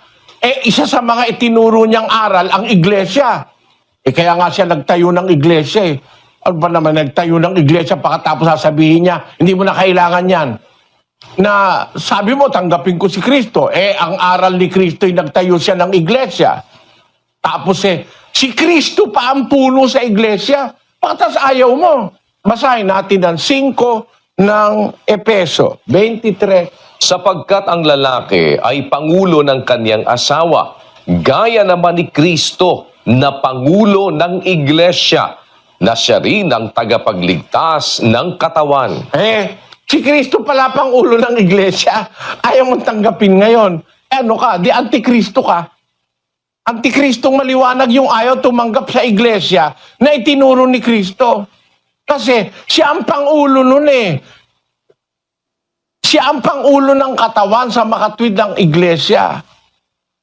Isa sa mga itinuro niyang aral, ang iglesia. Kaya nga siya nagtayo ng iglesia. Ano ba naman nagtayo ng iglesia pagkatapos sasabihin niya, hindi mo na kailangan yan. Na sabi mo, tanggapin ko si Kristo. Ang aral ni Kristo ay nagtayo siya ng iglesia. Tapos si Kristo pa ang puno sa iglesia. Pagkatas ayaw mo. Basahin natin ang 5 ng Epeso 23. Sapagkat ang lalaki ay pangulo ng kanyang asawa, gaya naman ni Kristo na pangulo ng iglesia, na siya rin ang tagapagligtas ng katawan. Si Kristo pala pang ulo ng iglesia. Ayaw mong tanggapin ngayon. Ano ka? Di antikristo ka. Antikristong maliwanag yung ayaw tumanggap sa iglesia na itinuro ni Kristo. Kasi siya ang pangulo nun Siya ang pangulo ng katawan sa makatwid ng iglesia.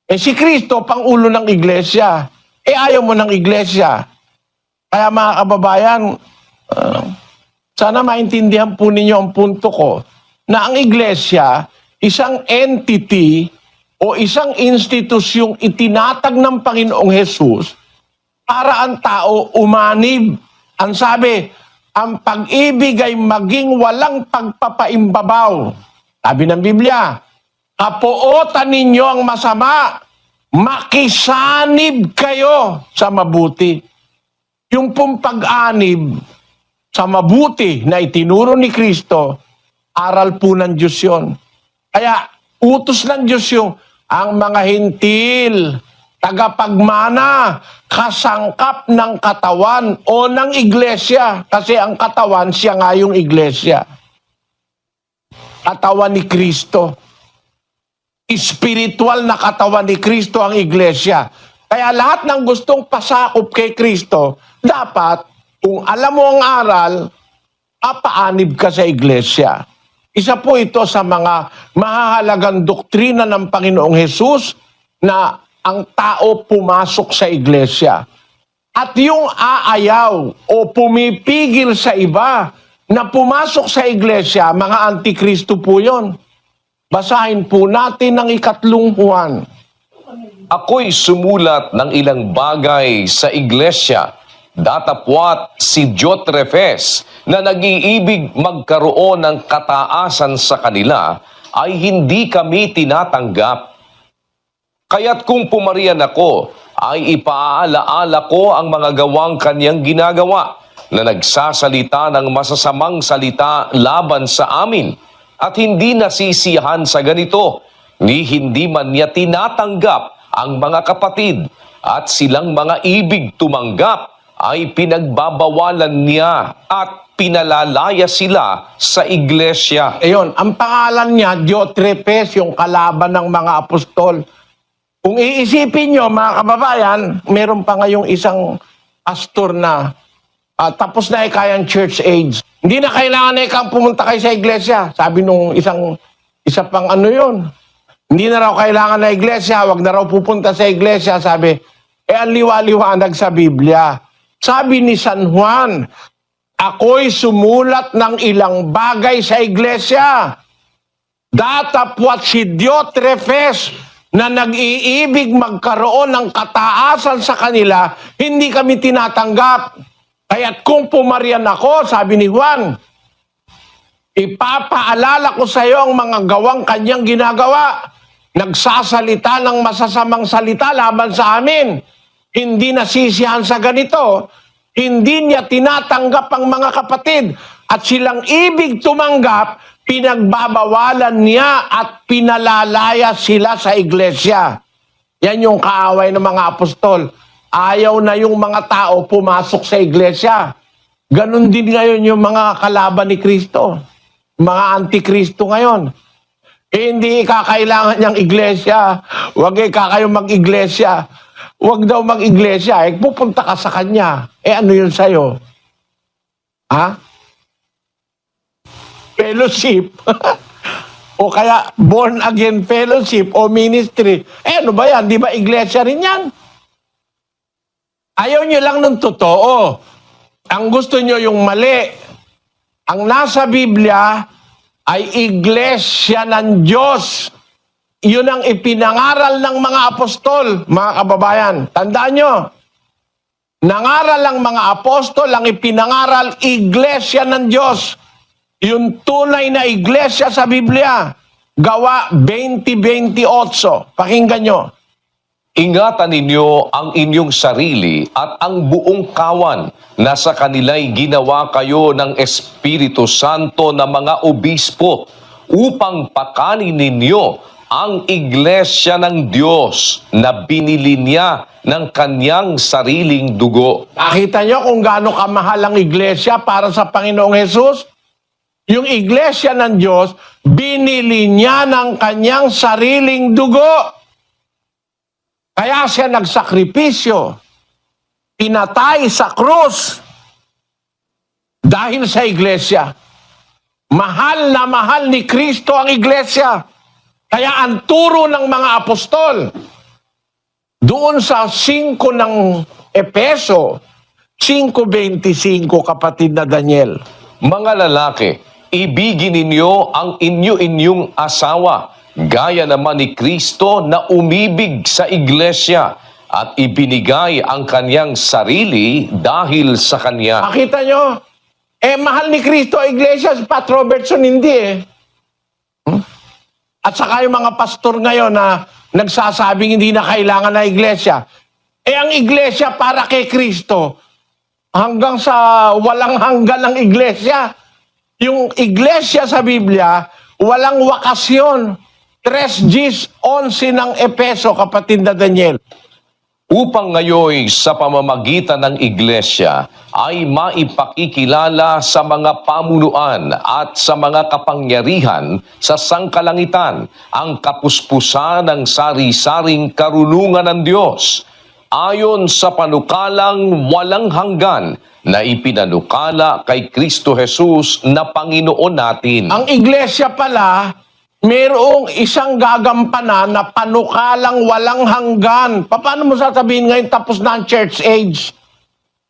Si Kristo, pangulo ng iglesia. Ayaw mo ng iglesia. Kaya mga kababayan, sana maintindihan po ninyo ang punto ko na ang iglesia, isang entity o isang institusyong itinatag ng Panginoong Hesus para ang tao umanib. Ang sabi, ang pag-ibig ay maging walang pagpapaimbabaw. Sabi ng Biblia, kapuotan ninyo ang masama, makisanib kayo sa mabuti. Yung pong pag-anib sa mabuti na itinuro ni Kristo, aral po ng Diyos yun. Kaya utos ng Diyos yung ang mga hintil, tagapagmana, kasangkap ng katawan o ng iglesia. Kasi ang katawan, siya nga yung iglesia. Katawan ni Kristo. Espiritual na katawan ni Kristo ang iglesia. Kaya lahat ng gustong pasakop kay Kristo, dapat, kung alam mo ang aral, paanib ka sa iglesia. Isa po ito sa mga mahahalagang doktrina ng Panginoong Hesus na ang tao pumasok sa iglesia. At yung aayaw o pumipigil sa iba na pumasok sa iglesia, mga antikristo po yun. Basahin po natin ang 3 Juan. Ako'y sumulat ng ilang bagay sa iglesia, datapwat si Diotrephes na nag-iibig magkaroon ng kataasan sa kanila ay hindi kami tinatanggap. Kaya't kung pumarian ako, ay ipaalaala ko ang mga gawang kanyang ginagawa na nagsasalita ng masasamang salita laban sa amin at hindi nasisiyahan sa ganito, ni hindi man niya tinatanggap ang mga kapatid at silang mga ibig tumanggap ay pinagbabawalan niya at pinalalaya sila sa iglesia. Ayun, ang pangalan niya, Diotrephes, yung kalaban ng mga apostol. Kung iisipin nyo, mga kababayan, meron pa ngayong isang pastor na tapos na kayang church age. Hindi na kailangan na ikang pumunta kayo sa iglesia. Sabi nung isa pang ano yun. Hindi na raw kailangan na iglesia, wag na raw pupunta sa iglesia. Sabi, ang liwa-liwanag sa Biblia. Sabi ni San Juan, ako'y sumulat ng ilang bagay sa iglesia. Datapwat si Diotrephes na nag-iibig magkaroon ng kataasan sa kanila, hindi kami tinatanggap. Kaya't kung pumarian ako, sabi ni Juan, ipapaalala ko sa iyo ang mga gawang kanyang ginagawa. Nagsasalita ng masasamang salita laban sa amin. Hindi nasisiyahan sa ganito. Hindi niya tinatanggap ang mga kapatid. At silang ibig tumanggap, pinagbabawalan niya at pinalalaya sila sa iglesia. Yan yung kaaway ng mga apostol. ayaw na yung mga tao pumasok sa iglesia. Ganon din ngayon yung mga kalaban ni Kristo. Mga antikristo ngayon. Hindi kakailangan niyang iglesia. Huwag kayong mag-iglesia. Huwag daw mag-iglesia. Pupunta ka sa kanya. Ano yun sa'yo? Ha? Fellowship. O kaya born again fellowship o ministry. Ano ba yan? Di ba iglesia rin yan? Ayaw nyo lang ng totoo. Ang gusto nyo yung mali. Ang nasa Biblia ay iglesia ng Diyos. Yun ang ipinangaral ng mga apostol, mga kababayan. Tandaan nyo, nangaral ang mga apostol, ang ipinangaral iglesia ng Diyos. Yung tunay na iglesia sa Biblia, Gawa 20:28. Pakinggan nyo. Ingatan ninyo ang inyong sarili at ang buong kawan na sa kanila'y ginawa kayo ng Espiritu Santo na mga obispo upang pakanin ninyo ang iglesia ng Diyos na binili niya ng kanyang sariling dugo. Nakita nyo kung gaano kamahal ang iglesia para sa Panginoong Hesus? Yung iglesia ng Diyos, binili niya ng kanyang sariling dugo. Kaya siya nagsakripisyo, pinatay sa krus dahil sa iglesia. Mahal na mahal ni Kristo ang iglesia. Kaya ang turo ng mga apostol, doon sa 5 ng Epeso, 5:25, kapatid na Daniel. Mga lalaki, ibigin ninyo ang inyo-inyong asawa, gaya naman ni Kristo na umibig sa iglesia at ibinigay ang kanyang sarili dahil sa kanya. Makita nyo, mahal ni Kristo ang iglesia, si Pat Robertson hindi At saka yung mga pastor ngayon na nagsasabing hindi na kailangan na iglesia. Ang iglesia para kay Kristo, hanggang sa walang hanggan ng iglesia. Yung iglesia sa Biblia, walang wakasyon. 3:11 ng Epeso, kapatid na Daniel. Upang ngayon sa pamamagitan ng iglesia ay maipakikilala sa mga pamunuan at sa mga kapangyarihan sa sangkalangitan ang kapuspusan ng sari-saring karunungan ng Diyos ayon sa panukalang walang hanggan na ipinanukala kay Kristo Jesus na Panginoon natin. Ang iglesia pala, mayroong isang gagampanan na panukalang walang hanggan. Paano mo sasabihin ngayon tapos na ang church age?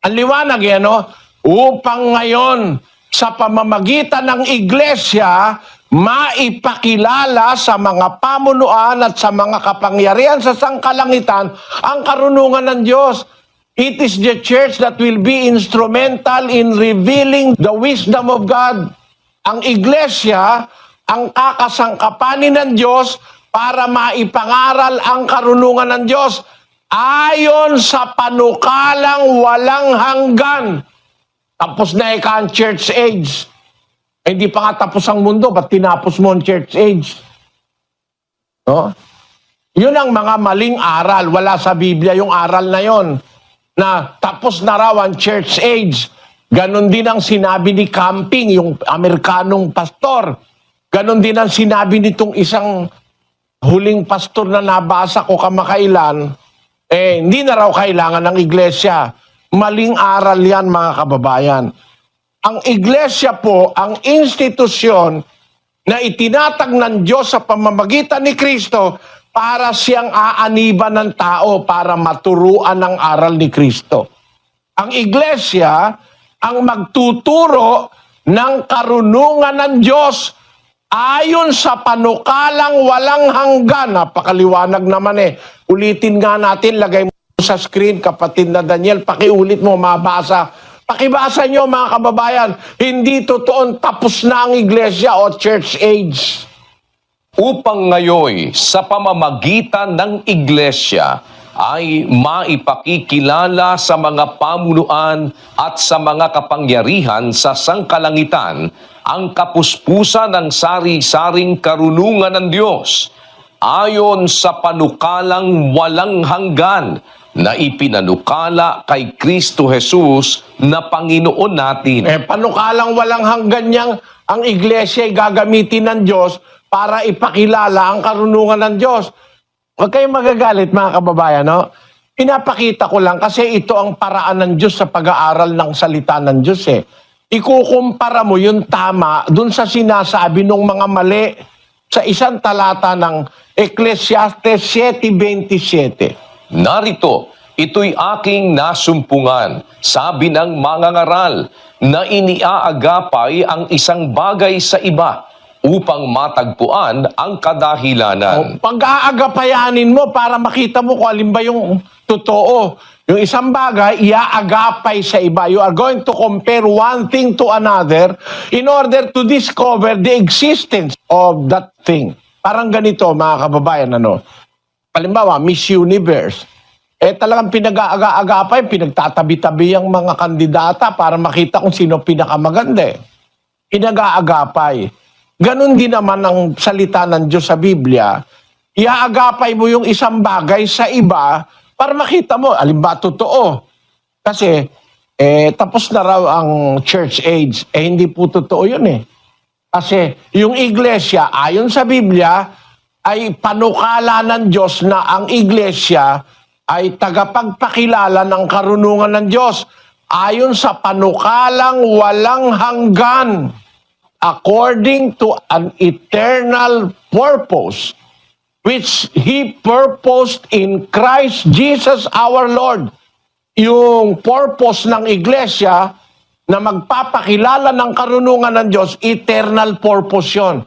Ang liwanag yan, no? Upang ngayon, sa pamamagitan ng iglesia, maipakilala sa mga pamunuan at sa mga kapangyarihan sa sangkalangitan ang karunungan ng Diyos. It is the church that will be instrumental in revealing the wisdom of God. Ang iglesia, ang kakasangkapanin ng Diyos para maipangaral ang karunungan ng Diyos ayon sa panukalang walang hanggan. Tapos na ang church age. Hindi pa nga tapos ang mundo, ba't tinapos mo ang church age? No? Yun ang mga maling aral. Wala sa Biblia yung aral na yon, na tapos na raw ang church age. Ganon din ang sinabi ni Camping, yung Amerikanong pastor. Ganon din ang sinabi nitong isang huling pastor na nabasa ko kamakailan, hindi na raw kailangan ng iglesia. Maling aral yan, mga kababayan. Ang iglesia po, ang institusyon na itinatag ng Diyos sa pamamagitan ni Kristo para siyang aaniban ng tao para maturuan ng aral ni Kristo. Ang iglesia ang magtuturo ng karunungan ng Diyos ayon sa panukalang walang hanggan. Napakaliwanag naman Ulitin nga natin, lagay mo sa screen, kapatid na Daniel, pakiulit mo, mabasa. Pakibasa nyo, mga kababayan, hindi totoon tapos na ang iglesia o church age. Upang ngayon sa pamamagitan ng iglesia ay maipakikilala sa mga pamunuan at sa mga kapangyarihan sa sangkalangitan ang kapuspusan ng sari-saring karunungan ng Diyos ayon sa panukalang walang hanggan na ipinanukala kay Kristo Jesus na Panginoon natin. Panukalang walang hanggan niyang ang iglesia ay gagamitin ng Diyos para ipakilala ang karunungan ng Diyos. Huwag kayong magagalit mga kababayan, no? Pinapakita ko lang kasi ito ang paraan ng Diyos sa pag-aaral ng salita ng Diyos eh. Ikukumpara mo yung tama dun sa sinasabi ng mga mali sa isang talata ng Ecclesiastes 7:27. Narito, ito'y aking nasumpungan, sabi ng mangangaral, na iniaagapay ang isang bagay sa iba upang matagpuan ang kadahilanan. Pag-aagapayanin mo para makita mo kung alin ba yung totoo. Yung isang bagay, iaagapay sa iba. You are going to compare one thing to another in order to discover the existence of that thing. Parang ganito, mga kababayan, ano? Halimbawa, Miss Universe. Talagang pinag-aagapay, pinagtatabi-tabi ang mga kandidata para makita kung sino pinakamaganda. Pinag-aagapay. Ganon din naman ang salita ng Diyos sa Biblia. Iaagapay mo yung isang bagay sa iba para makita mo, alin ba totoo? Kasi, tapos na raw ang church age. Hindi po totoo yun eh. Kasi, yung iglesia, ayon sa Biblia, ay panukala ng Diyos na ang iglesia ay tagapagpakilala ng karunungan ng Diyos ayon sa panukalang walang hanggan according to an eternal purpose which He purposed in Christ Jesus our Lord. Yung purpose ng iglesia na magpapakilala ng karunungan ng Diyos, eternal purpose yun.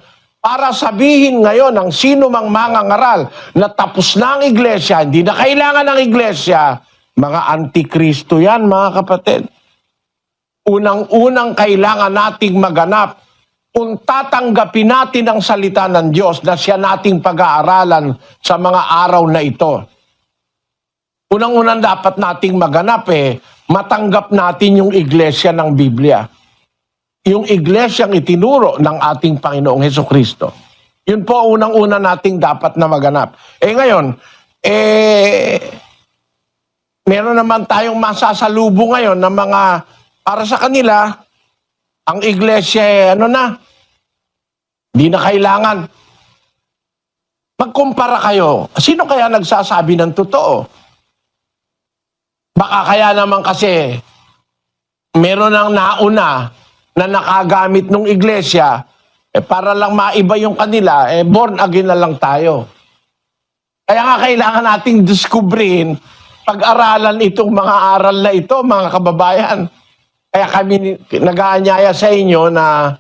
Para sabihin ngayon ng sino mang mangangaral na tapos na ang iglesia, hindi na kailangan ng iglesia, mga antikristo yan, mga kapatid. Unang-unang kailangan nating maganap kung tatanggapin natin ang salita ng Diyos na siya nating pag-aaralan sa mga araw na ito. Unang-unang dapat nating maganap matanggap natin yung iglesia ng Biblia. Yung iglesyang itinuro ng ating Panginoong Hesukristo. Yun po unang-una nating dapat na maganap. Ngayon, meron naman tayong masasalubong ngayon ng mga, para sa kanila, ang iglesia, di na kailangan. Magkumpara kayo. Sino kaya nagsasabi ng totoo? Baka kaya naman kasi, meron ng nauna na nakagamit ng iglesia, para lang maiba yung kanila, born again na lang tayo. Kaya nga kailangan nating diskubrin, pag-aralan itong mga aral na ito, mga kababayan. Kaya kami nag-aanyaya sa inyo na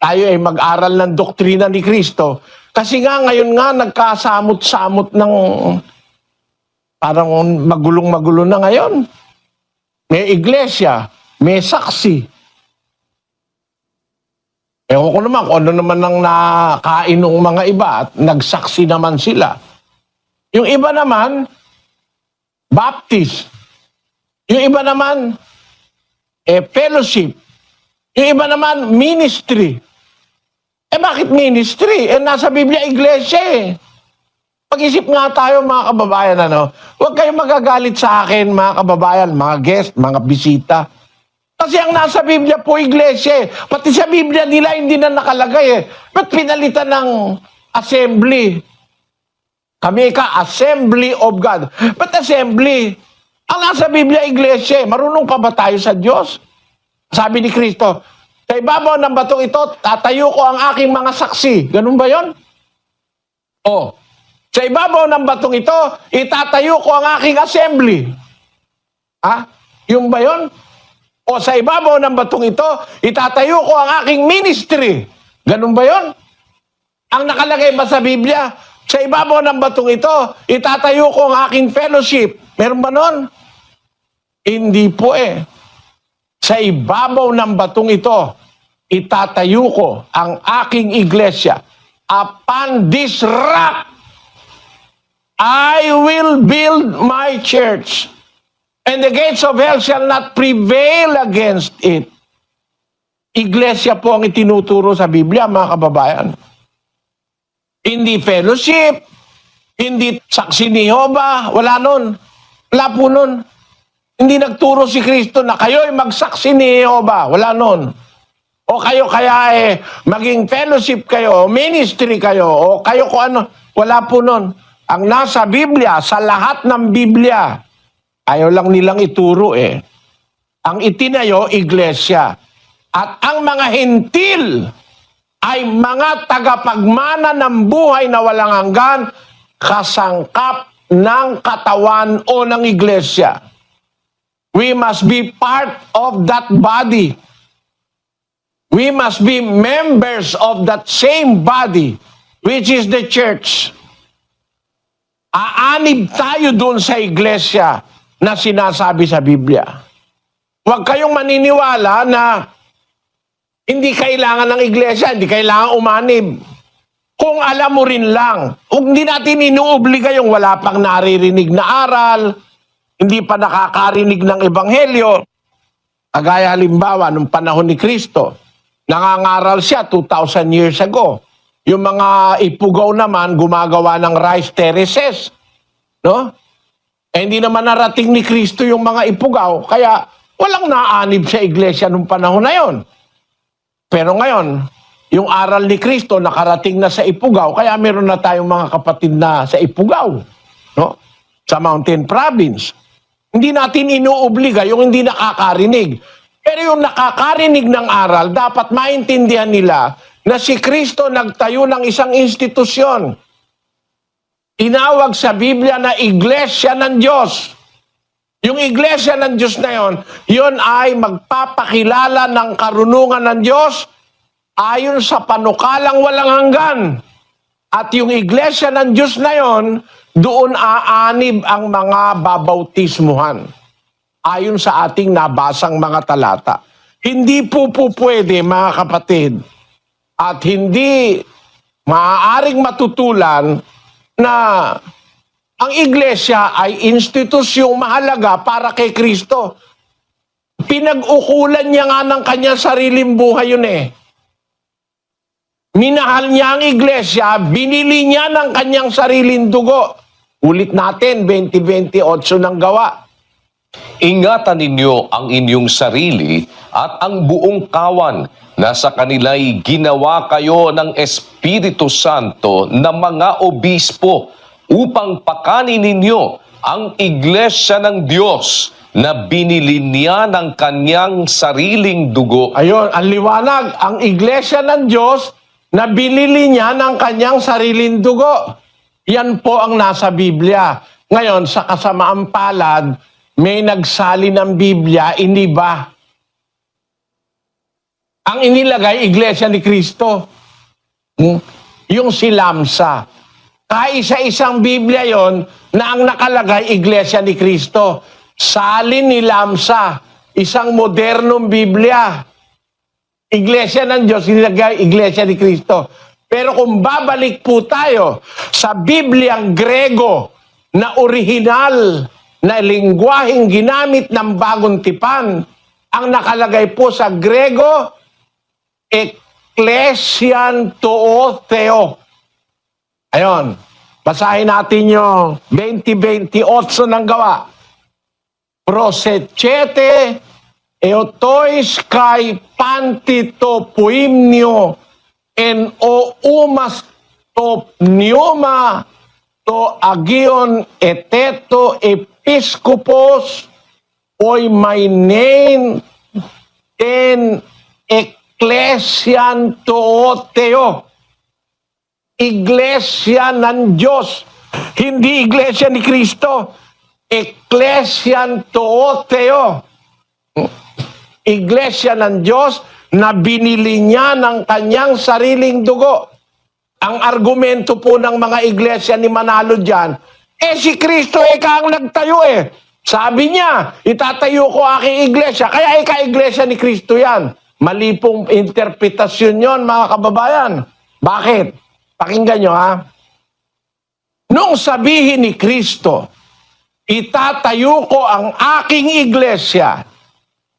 tayo ay mag-aral ng doktrina ni Kristo. Kasi nga ngayon nga nagkasamot-samot ng parang magulong-magulo na ngayon. May iglesia, may saksi. Ewan ko naman kung ano naman ang nakain ng mga iba at nagsaksi naman sila. Yung iba naman, baptist. Yung iba naman, fellowship. Yung iba naman, ministry. Bakit ministry? Nasa Biblia, iglesia Pag-isip nga tayo mga kababayan, Huwag kayong magagalit sa akin mga kababayan, mga guest, mga bisita. Kasi ang nasa Biblia po, iglesia Pati sa Biblia nila hindi na nakalagay Ba't pinalitan ng assembly? Kami Assembly of God. Ba't assembly? Ang nasa Biblia, iglesia Marunong pa ba tayo sa Diyos? Sabi ni Kristo, sa ibabaw ng batong ito, tatayo ko ang aking mga saksi. Ganun ba yon? Sa ibabaw ng batong ito, itatayo ko ang aking assembly. Yung ba yon? Sa ibabaw ng batong ito, itatayo ko ang aking ministry. Ganun ba yon? Ang nakalagay ba sa Biblia? Sa ibabaw ng batong ito, itatayo ko ang aking fellowship. Meron ba nun? Hindi po Sa ibabaw ng batong ito, itatayo ko ang aking iglesia. Upon this rock, I will build my church. And the gates of hell shall not prevail against it. Iglesia po ang itinuturo sa Biblia, mga kababayan. Hindi fellowship, hindi saksi ni Jehovah, wala nun. Wala po nun. Hindi nagturo si Kristo na kayo'y magsaksi ni Jehovah. Wala nun. O kayo kaya maging fellowship kayo, ministry kayo, o kayo kung ano. Wala po nun. Ang nasa Biblia, sa lahat ng Biblia, ayaw lang nilang ituro Ang itinayo, iglesia. At ang mga hentil ay mga tagapagmana ng buhay na walang hanggan, kasangkap ng katawan o ng iglesia. We must be part of that body. We must be members of that same body, which is the church. Aanib tayo doon sa iglesia na sinasabi sa Biblia. Huwag kayong maniniwala na hindi kailangan ng iglesia, hindi kailangan umanib. Kung alam mo rin lang, hindi natin inuobliga yung wala pang naririnig na aral, hindi pa nakakarinig ng ebanghelyo. Kagaya halimbawa, nung panahon ni Kristo, nangangaral siya 2,000 years ago. Yung mga ipugaw naman, gumagawa ng rice terraces. No? Hindi naman narating ni Kristo yung mga ipugaw, kaya walang naanib sa iglesia nung panahon na yon. Pero ngayon, yung aral ni Kristo nakarating na sa Ifugao, kaya meron na tayong mga kapatid na sa Ifugao, no? Sa Mountain Province. Hindi natin inuobliga yung hindi nakakarinig. Pero yung nakakarinig ng aral, dapat maintindihan nila na si Kristo nagtayo ng isang institusyon. Tinawag sa Biblia na Iglesia ng Diyos. Yung Iglesia ng Diyos na yon ay magpapakilala ng karunungan ng Diyos ayon sa panukalang walang hanggan. At yung Iglesia ng Diyos na yon, doon aanib ang mga babautismuhan. Ayon sa ating nabasang mga talata. Hindi po pwede, mga kapatid, at hindi maaaring matutulan na ang iglesia ay institusyong mahalaga para kay Kristo. Pinag-ukulan niya nga ng kanyang sariling buhay yun Minahal niya ang iglesia, binili niya ng kanyang sariling dugo. Ulit natin, 20:28 ng Gawa. Ingatan ninyo ang inyong sarili at ang buong kawan na sa kanila'y ginawa kayo ng Espiritu Santo na mga obispo upang pakanin ninyo ang iglesia ng Diyos na binili niya ng kanyang sariling dugo. Ayun, ang liwanag, ang iglesia ng Diyos na binili niya ng kanyang sariling dugo. Yan po ang nasa Biblia. Ngayon, sa kasamaang palad, may nagsali ng Biblia, hindi ba? Ang inilagay, Iglesia ni Kristo. Yung si Lamsa. Kaisa-isang Biblia yon na ang nakalagay, Iglesia ni Kristo. Salin ni Lamsa, isang modernong Biblia. Iglesia ng Diyos, inilagay, Iglesia ni Kristo. Pero kung babalik po tayo sa Bibliang Grego na orihinal na lingwaheng ginamit ng Bagong Tipan, ang nakalagay po sa Grego, Ecclesian Theo. Ayon, basahin natin yung 20:28 ng Gawa. Prosechete eotois kai pantito puimnio en o umas to pneuma to agion eteto episkopos oi mainen en ecclesian Theo. Iglesia ng Diyos, hindi iglesia ni Kristo. Ecclesian Theo. Iglesia ng Diyos na binili niya ng kanyang sariling dugo. Ang argumento po ng mga iglesia ni Manalo dyan, si Kristo ang nagtayo Sabi niya, itatayo ko aking iglesia, kaya iglesia ni Kristo yan. Mali pong interpretasyon yon, mga kababayan. Bakit? Pakinggan nyo Nung sabihin ni Kristo, itatayo ko ang aking iglesia,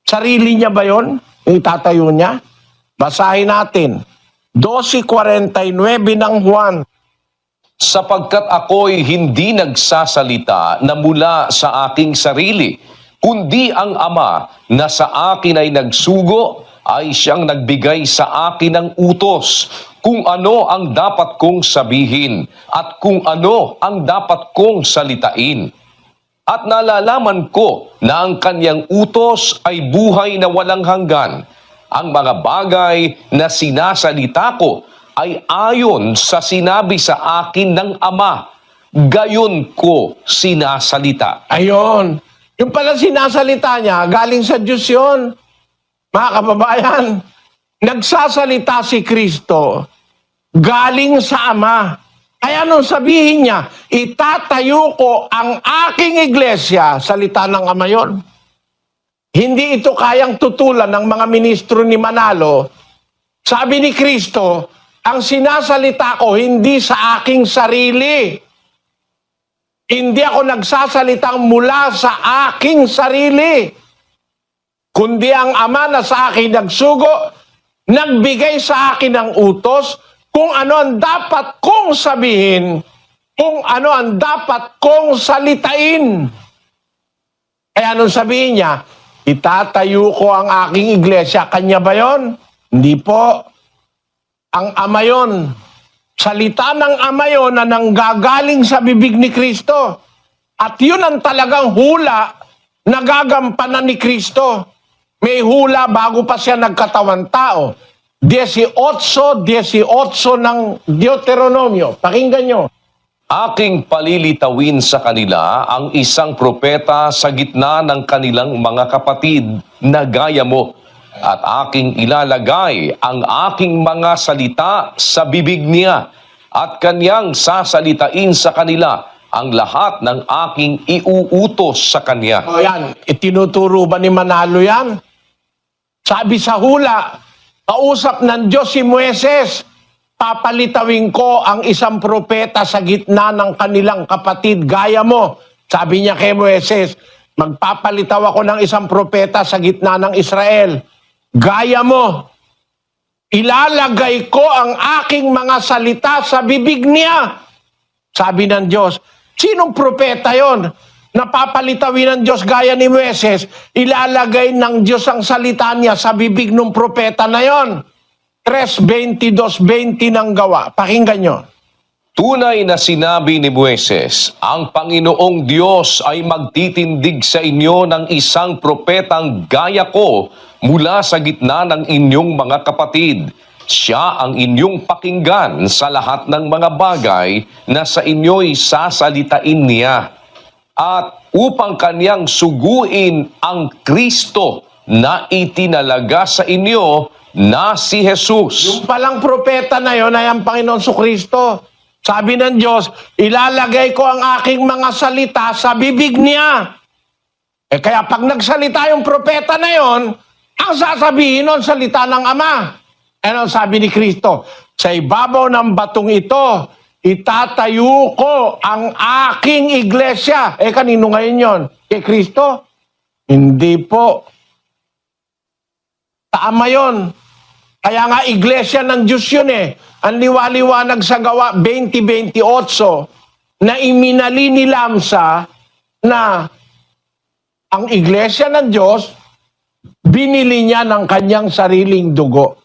sarili niya ba yon? Itatayo niya? Basahin natin. 12:49 ng Juan. sapagkat ako'y hindi nagsasalita na mula sa aking sarili, kundi ang Ama na sa akin ay nagsugo ay siyang nagbigay sa akin ng utos kung ano ang dapat kong sabihin at kung ano ang dapat kong salitain. At nalalaman ko na ang kanyang utos ay buhay na walang hanggan. Ang mga bagay na sinasalita ko ay ayon sa sinabi sa akin ng Ama. Gayon ko sinasalita. Ayon. Yung pala sinasalita niya, galing sa Diyos yun. Mga kababayan, nagsasalita si Kristo galing sa Ama. Kaya nung sabihin niya, itatayo ko ang aking iglesia, salita ng Ama yun. Hindi ito kayang tutulan ng mga ministro ni Manalo. Sabi ni Kristo, ang sinasalita ko hindi sa aking sarili. Hindi ako nagsasalitang mula sa aking sarili. Kundi ang Ama na sa akin nagsugo, nagbigay sa akin ng utos kung ano ang dapat kong sabihin, kung ano ang dapat kong salitain. Kaya nung sabihin niya, itatayo ko ang aking iglesia. Kanya ba yon? Hindi po. Ang Ama yon. Salita ng Ama yon na nanggagaling sa bibig ni Kristo. At yun ang talagang hula na gagampanan ni Kristo. May hula bago pa siya nagkatawan tao. 18 ng Deuteronomio. Pakinggan nyo. Aking palilitawin sa kanila ang isang propeta sa gitna ng kanilang mga kapatid na gaya mo, at aking ilalagay ang aking mga salita sa bibig niya, at kanyang sasalitain sa kanila ang lahat ng aking iuutos sa kanya. O yan, itinuturo ba ni Manalo yan? Sabi sa hula, kausap ng Diyos si Moises, papalitawin ko ang isang propeta sa gitna ng kanilang kapatid, gaya mo. Sabi niya kay Moises, magpapalitaw ako ng isang propeta sa gitna ng Israel, gaya mo. Ilalagay ko ang aking mga salita sa bibig niya. Sabi ng Diyos, sinong propeta yon? Napapalitawin ng Diyos gaya ni Moises, ilalagay ng Diyos ang salita niya sa bibig ng propeta na yon. 3:22-20 ng Gawa. Pakinggan nyo. Tunay na sinabi ni Moises, ang Panginoong Diyos ay magtitindig sa inyo ng isang propetang gaya ko mula sa gitna ng inyong mga kapatid. Siya ang inyong pakinggan sa lahat ng mga bagay na sa inyo'y sasalitain niya. At upang kanyang suguin ang Kristo na itinalaga sa inyo na si Jesus. Yung palang propeta na yon ay ang Panginoon Kristo. Sabi ng Diyos, ilalagay ko ang aking mga salita sa bibig niya. Kaya pag nagsalita yung propeta na yon, ang sasabihin nun, salita ng Ama. Ano sabi ni Kristo? Sa ibabaw ng batong ito, itatayo ko ang aking iglesia. Kanino ngayon yon? Kay Kristo? Hindi po. Sa Ama yon. Kaya nga iglesia ng Diyos yun eh. Ang liwaliwanag sa Gawa 20:28 na iminali ni Lamsa na ang iglesia ng Diyos, binili niya ng kanyang sariling dugo.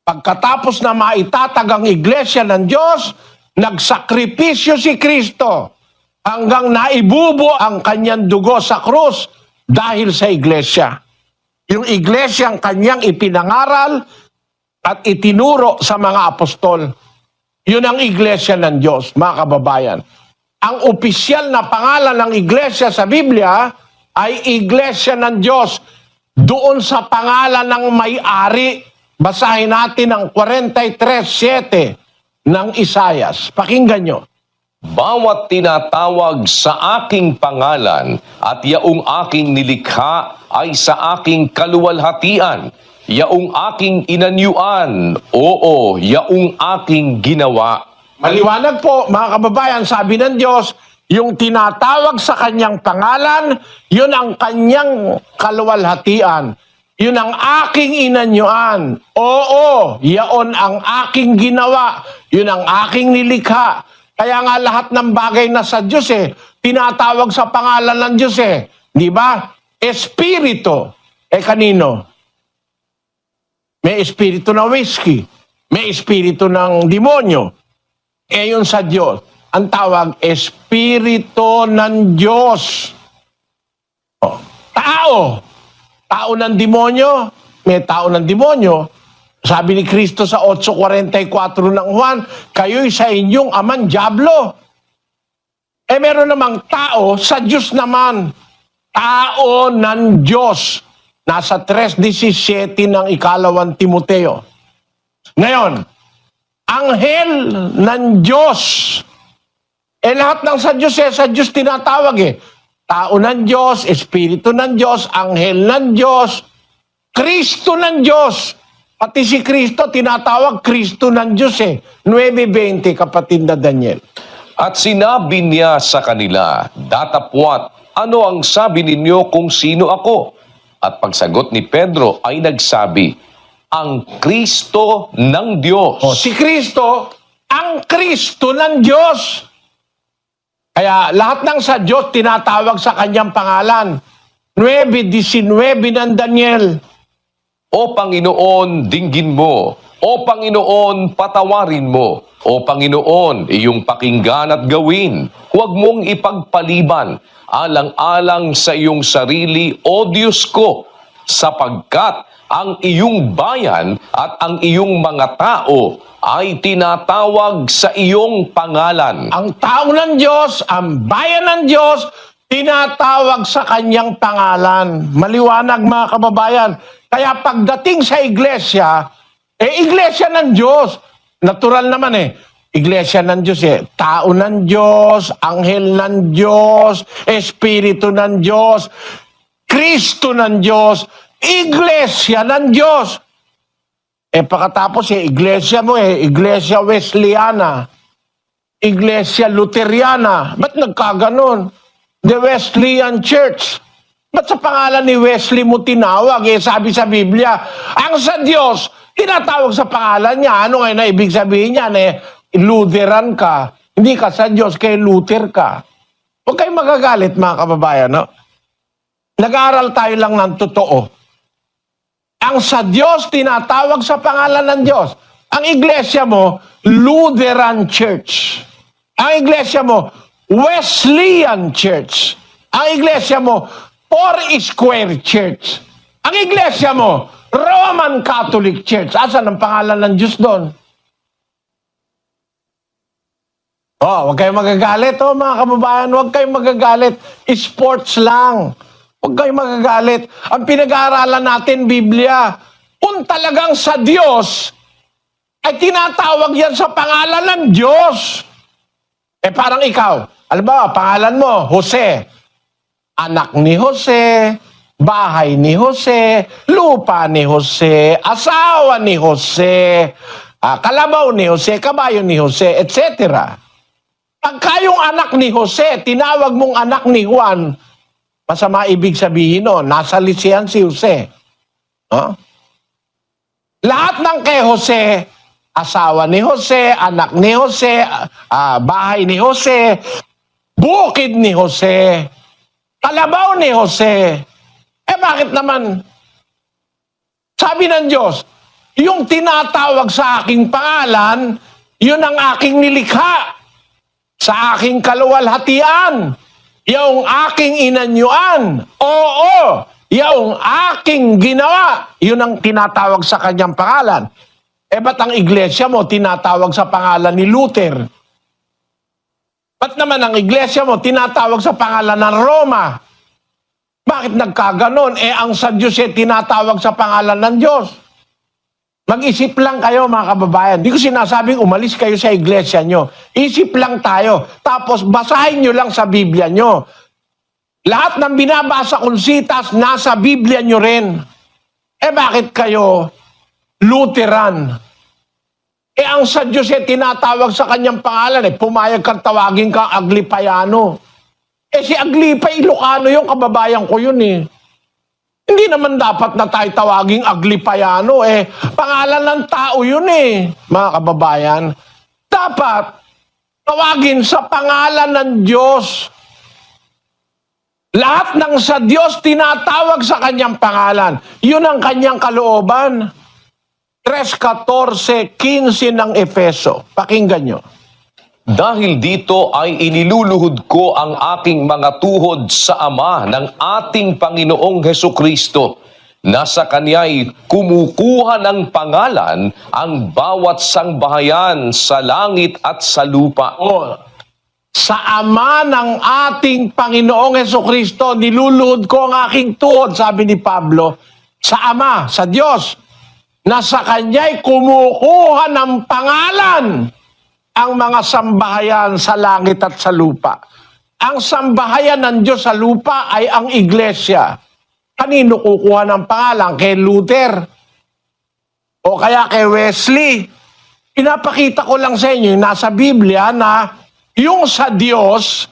Pagkatapos na maitatag ang iglesia ng Diyos, nagsakripisyo si Kristo hanggang naibubo ang kanyang dugo sa krus dahil sa iglesia. Yung iglesia ang kanyang ipinangaral at itinuro sa mga apostol. Yun ang iglesia ng Diyos, mga kababayan. Ang opisyal na pangalan ng iglesia sa Biblia ay iglesia ng Diyos. Doon sa pangalan ng may-ari, basahin natin ang 43:7 ng Isaias. Pakinggan nyo. Bawat tinatawag sa aking pangalan at yaong aking nilikha ay sa aking kaluwalhatian, yaong aking inanyuan, oo, yaong aking ginawa. Maliwanag po, mga kababayan, sabi ng Diyos, yung tinatawag sa kanyang pangalan, yun ang kanyang kaluwalhatian. yun ang aking inanyuan. Oo, yaon ang aking ginawa. Yun ang aking nilikha. Kaya nga lahat ng bagay na sa Diyos tinatawag sa pangalan ng Diyos Di ba? Espiritu. Kanino? May espiritu na whiskey. May espiritu ng demonyo. Yun sa Diyos. Ang tawag, espiritu ng Diyos. Tao. Tao ng demonyo. May tao ng demonyo. Sabi ni Kristo sa 8:44 ng Juan, kayo'y sa inyong amang diablo. Meron namang tao sa Diyos naman. Tao ng Diyos. Nasa 3:17 ng 2 Timoteo. Ngayon, anghel ng Diyos. Lahat ng sa Diyos tinatawag Tao ng Diyos, Espiritu ng Diyos, Anghel ng Diyos, Kristo ng Diyos. Pati si Kristo, tinatawag Kristo ng Diyos 9:20, kapatid na Daniel. At sinabi niya sa kanila, datapwat, ano ang sabi ninyo kung sino ako? At pagsagot ni Pedro ay nagsabi, ang Kristo ng Diyos. Si Kristo, ang Kristo ng Diyos. Kaya lahat ng sa Diyos tinatawag sa kanyang pangalan. 9:19 ng Daniel. O Panginoon, dinggin mo. O Panginoon, patawarin mo. O Panginoon, iyong pakinggan at gawin. Huwag mong ipagpaliban, alang-alang sa iyong sarili, O Diyos ko, sapagkat ang iyong bayan at ang iyong mga tao ay tinatawag sa iyong pangalan. Ang tao ng Diyos, ang bayan ng Diyos, tinatawag sa kanyang pangalan. Maliwanag mga kababayan. Kaya pagdating sa iglesia, iglesia ng Diyos. Natural naman iglesia ng Diyos Tao ng Diyos, anghel ng Diyos, espiritu ng Diyos, Kristo ng Diyos, iglesia ng Diyos. Pagkatapos iglesia mo iglesia Wesleyana, iglesia Luteriana. Ba't nagkaganon? The Wesleyan Church. Ba't sa pangalan ni Wesley mo tinawag? Sabi sa Biblia, ang sa Diyos, tinatawag sa pangalan niya. Ano ngayon na ibig sabihin niyan? Lutheran ka. Hindi ka sa Diyos, kay Luther ka. Huwag kayong magagalit mga kababayan. No? Nag-aaral tayo lang ng totoo. Ang sa Diyos, tinatawag sa pangalan ng Diyos. Ang iglesia mo, Lutheran Church. Ang iglesia mo, Wesleyan Church. Ang iglesia mo, Four Square Church. Ang iglesia mo, Roman Catholic Church. Asan ang pangalan ng Diyos doon? Huwag kayong magagalit, mga kababayan. Huwag kayong magagalit. Sports lang. Huwag kayong magagalit. Ang pinag-aaralan natin, Biblia, kung talagang sa Diyos, ay tinatawag yan sa pangalan ng Diyos. Parang ikaw, alam ba, pangalan mo, Jose. Anak ni Jose, bahay ni Jose, lupa ni Jose, asawa ni Jose, kalabaw ni Jose, kabayo ni Jose, etc. Pagka yung anak ni Jose, tinawag mong anak ni Juan, masama ibig sabihin nasa lisihan si Jose. Lahat ng kay Jose, asawa ni Jose, anak ni Jose, bahay ni Jose, bukid ni Jose, kalabaw ni Jose. Bakit naman? Sabi ng Diyos, yung tinatawag sa aking pangalan, yun ang aking nilikha. Sa aking kaluwalhatian. Yung aking inanyuan. Oo, yung aking ginawa. Yun ang tinatawag sa kanyang pangalan. Ba't ang iglesia mo tinatawag sa pangalan ni Luther? Ba't naman ang iglesia mo tinatawag sa pangalan ng Roma? Bakit nagkaganon? Ang sa Diyos tinatawag sa pangalan ng Diyos. Mag-isip lang kayo mga kababayan. Di ko sinasabing umalis kayo sa iglesia nyo. Isip lang tayo. Tapos basahin nyo lang sa Biblia nyo. Lahat ng binabasa kong sitas, nasa Biblia nyo rin. Bakit kayo Lutheran? Ang sa Diyos tinatawag sa kanyang pangalan. Pumayag kang tawagin kang Aglipayano. Si Aglipay, Ilocano yung kababayan ko yun Hindi naman dapat na tayo tawaging Aglipayano. Pangalan ng tao yun mga kababayan. Dapat tawagin sa pangalan ng Diyos. Lahat ng sa Diyos tinatawag sa kanyang pangalan. Yun ang kanyang kalooban. 3:14-15 ng Efeso. Pakinggan nyo. Dahil dito ay iniluluhod ko ang aking mga tuhod sa Ama ng ating Panginoong Hesukristo, na sa Kanya'y kumukuha ng pangalan ang bawat sangbahayan sa langit at sa lupa. Sa Ama ng ating Panginoong Hesukristo, niluluhod ko ang aking tuhod, sabi ni Pablo, sa Ama, sa Diyos, na sa Kanya'y kumukuha ng pangalan ang mga sambahayan sa langit at sa lupa. Ang sambahayan ng Diyos sa lupa ay ang iglesia. Kanino kukuha ng pangalan? Kay Luther? O kaya kay Wesley? Pinapakita ko lang sa inyo, nasa Biblia na yung sa Diyos,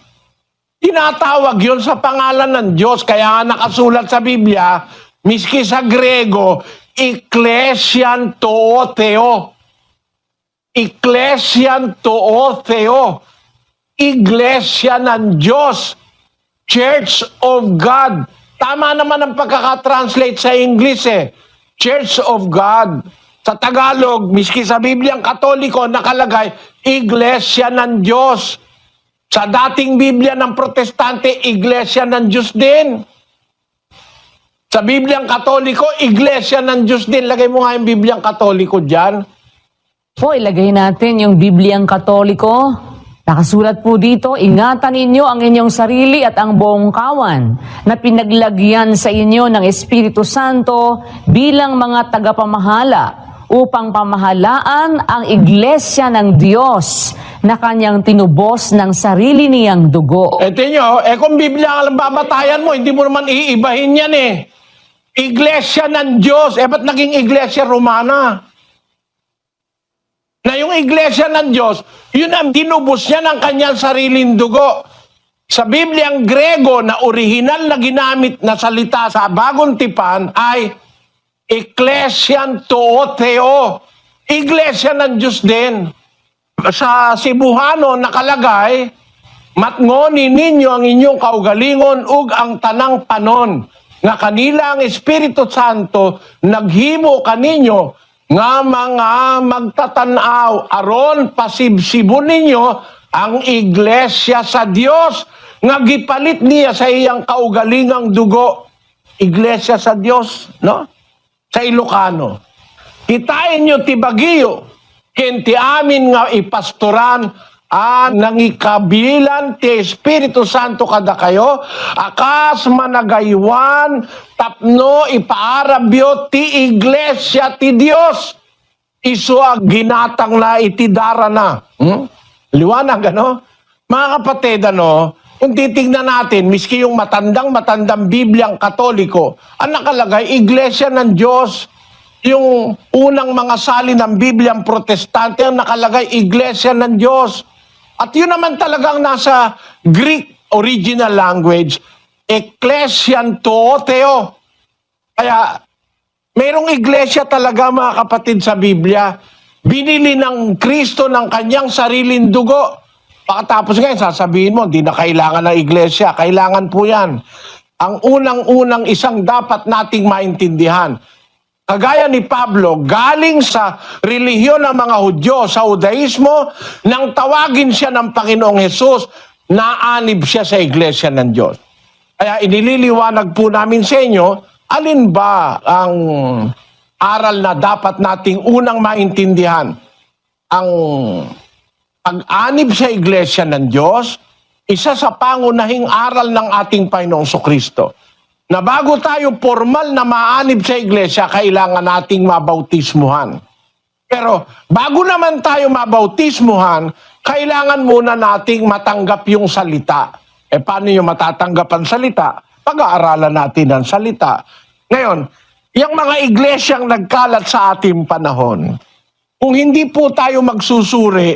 tinatawag yun sa pangalan ng Diyos. Kaya nakasulat sa Biblia, miski sa Grego, Ecclesian to Theo. Ecclesian to Theo. Iglesia ng Diyos. Church of God. Tama naman ang pagkakatranslate sa English Church of God. Sa Tagalog, miski sa Bibliang Katoliko, nakalagay, Iglesia ng Diyos. Sa dating Biblia ng Protestante, Iglesia ng Diyos din. Sa Bibliang Katoliko, Iglesia ng Diyos din. Lagay mo nga yung Bibliang Katoliko dyan. Po, ilagay natin yung Bibliang Katoliko. Nakasulat po dito, ingatan ninyo ang inyong sarili at ang buong kawan na pinaglagyan sa inyo ng Espiritu Santo bilang mga tagapamahala upang pamahalaan ang iglesia ng Diyos na kanyang tinubos ng sarili niyang dugo. Ito nyo, kung Biblia ang babatayan mo, hindi mo naman iibahin yan Iglesia ng Diyos. Ba't naging Iglesia Romana? Na yung iglesia ng Diyos, yun ang tinubos niya ng kanyang sariling dugo. Sa Bibliang Grego na orihinal na ginamit na salita sa Bagong Tipan ay Ecclesian to Theo. Iglesia ng Diyos din. Sa Cebuano nakalagay, matngoni ninyo ang inyong kaugalingon ug ang tanang panon, nga kanila ang Espiritu Santo naghimo kaninyo nga mga magtatanaw aron pasibsibon ninyo ang iglesia sa Dios nga gipalit niya sa iyang kaugalingang dugo. Iglesia sa Dios, no? Sa Ilocano. Kitain nyo ti Baguio, kenti amin nga ipastoran nangikabilan ti Espiritu Santo kada kayo, akas managaywan, tapno ipaarabyo ti iglesia ti Dios. Isu ginatang na itidara na. Liwanag, ano? Mga kapatid, kung titignan natin, miski yung matandang Bibliang Katoliko, ang nakalagay, iglesia ng Diyos. Yung unang mga salin ng Bibliang Protestante, ang nakalagay, iglesia ng Diyos. At yun naman talagang nasa Greek original language, Ecclesian to Theo. Kaya, mayroong iglesia talaga mga kapatid sa Biblia. Binili ng Kristo ng kanyang sariling dugo. Pakatapos ngayon, sasabihin mo, di na kailangan ng iglesia. Kailangan po yan. Ang unang-unang isang dapat nating maintindihan, kagaya ni Pablo, galing sa relihiyon ng mga Hudyo, sa Judaismo, nang tawagin siya ng Panginoong Hesus, naanib siya sa iglesia ng Diyos. Kaya inililiwanag po namin sa inyo, alin ba ang aral na dapat nating unang maintindihan? Ang pag-anib sa iglesia ng Diyos, isa sa pangunahing aral ng ating Panginoong Kristo. Na bago tayo formal na maanib sa iglesia, kailangan nating mabautismuhan. Pero bago naman tayo mabautismuhan, kailangan muna nating matanggap yung salita. Paano yung matatanggap ang salita? Pag-aaralan natin ang salita. Ngayon, yung mga iglesyang nagkalat sa ating panahon, kung hindi po tayo magsusuri,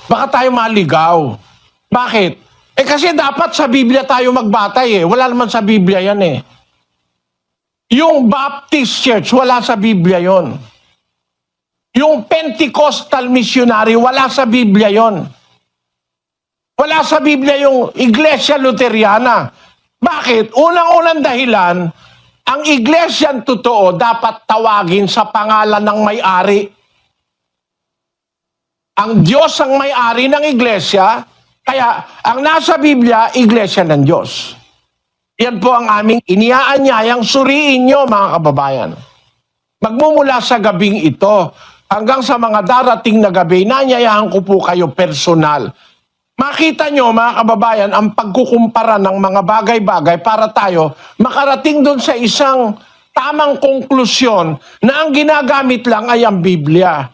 baka tayo maligaw. Bakit? Kasi dapat sa Biblia tayo magbatay Wala naman sa Biblia yan Yung Baptist Church, wala sa Biblia yon. Yung Pentecostal missionary, wala sa Biblia yon. Wala sa Biblia yung Iglesia Luteriana. Bakit? Unang-unang dahilan, ang iglesyang totoo dapat tawagin sa pangalan ng may-ari. Ang Diyos ang may-ari ng iglesia, kaya ang nasa Biblia, iglesia ng Diyos. Yan po ang aming iniaanyayang suriin nyo, mga kababayan. Magmumula sa gabing ito, hanggang sa mga darating na gabi, nanyayahan ko po kayo personal. Makita nyo, mga kababayan, ang pagkukumpara ng mga bagay-bagay para tayo makarating doon sa isang tamang konklusyon na ang ginagamit lang ay ang Biblia.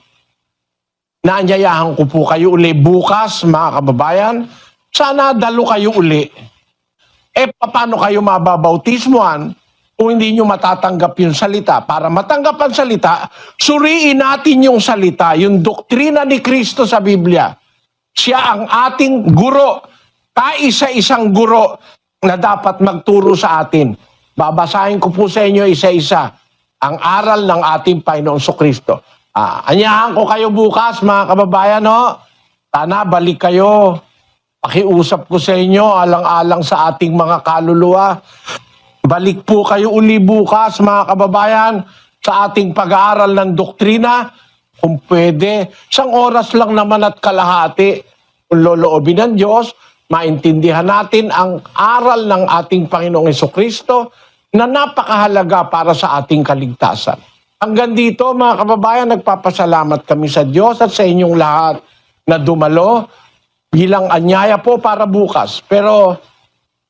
Naanyayahan ko po kayo uli bukas, mga kababayan. Sana dalo kayo uli. Paano kayo mababautismuhan kung hindi nyo matatanggap yung salita? Para matanggap ang salita, suriin natin yung salita, yung doktrina ni Kristo sa Biblia. Siya ang ating guro, kaisa-isang guro na dapat magturo sa atin. Babasahin ko po sa inyo isa-isa ang aral ng ating Panginoong Kristo. Anyahan ko kayo bukas, mga kababayan, no? Sana balik kayo. Pakiusap ko sa inyo, alang-alang sa ating mga kaluluwa. Balik po kayo uli bukas, mga kababayan, sa ating pag-aaral ng doktrina. Kung pwede, 1 oras lang naman at kalahati. Kung loloobin ng Diyos, maintindihan natin ang aral ng ating Panginoong Kristo na napakahalaga para sa ating kaligtasan. Hanggang dito, mga kababayan, nagpapasalamat kami sa Diyos at sa inyong lahat na dumalo bilang anyaya po para bukas. Pero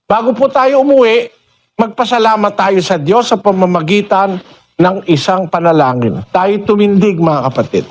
bago po tayo umuwi, magpasalamat tayo sa Diyos sa pamamagitan ng isang panalangin. Tayo tumindig, mga kapatid.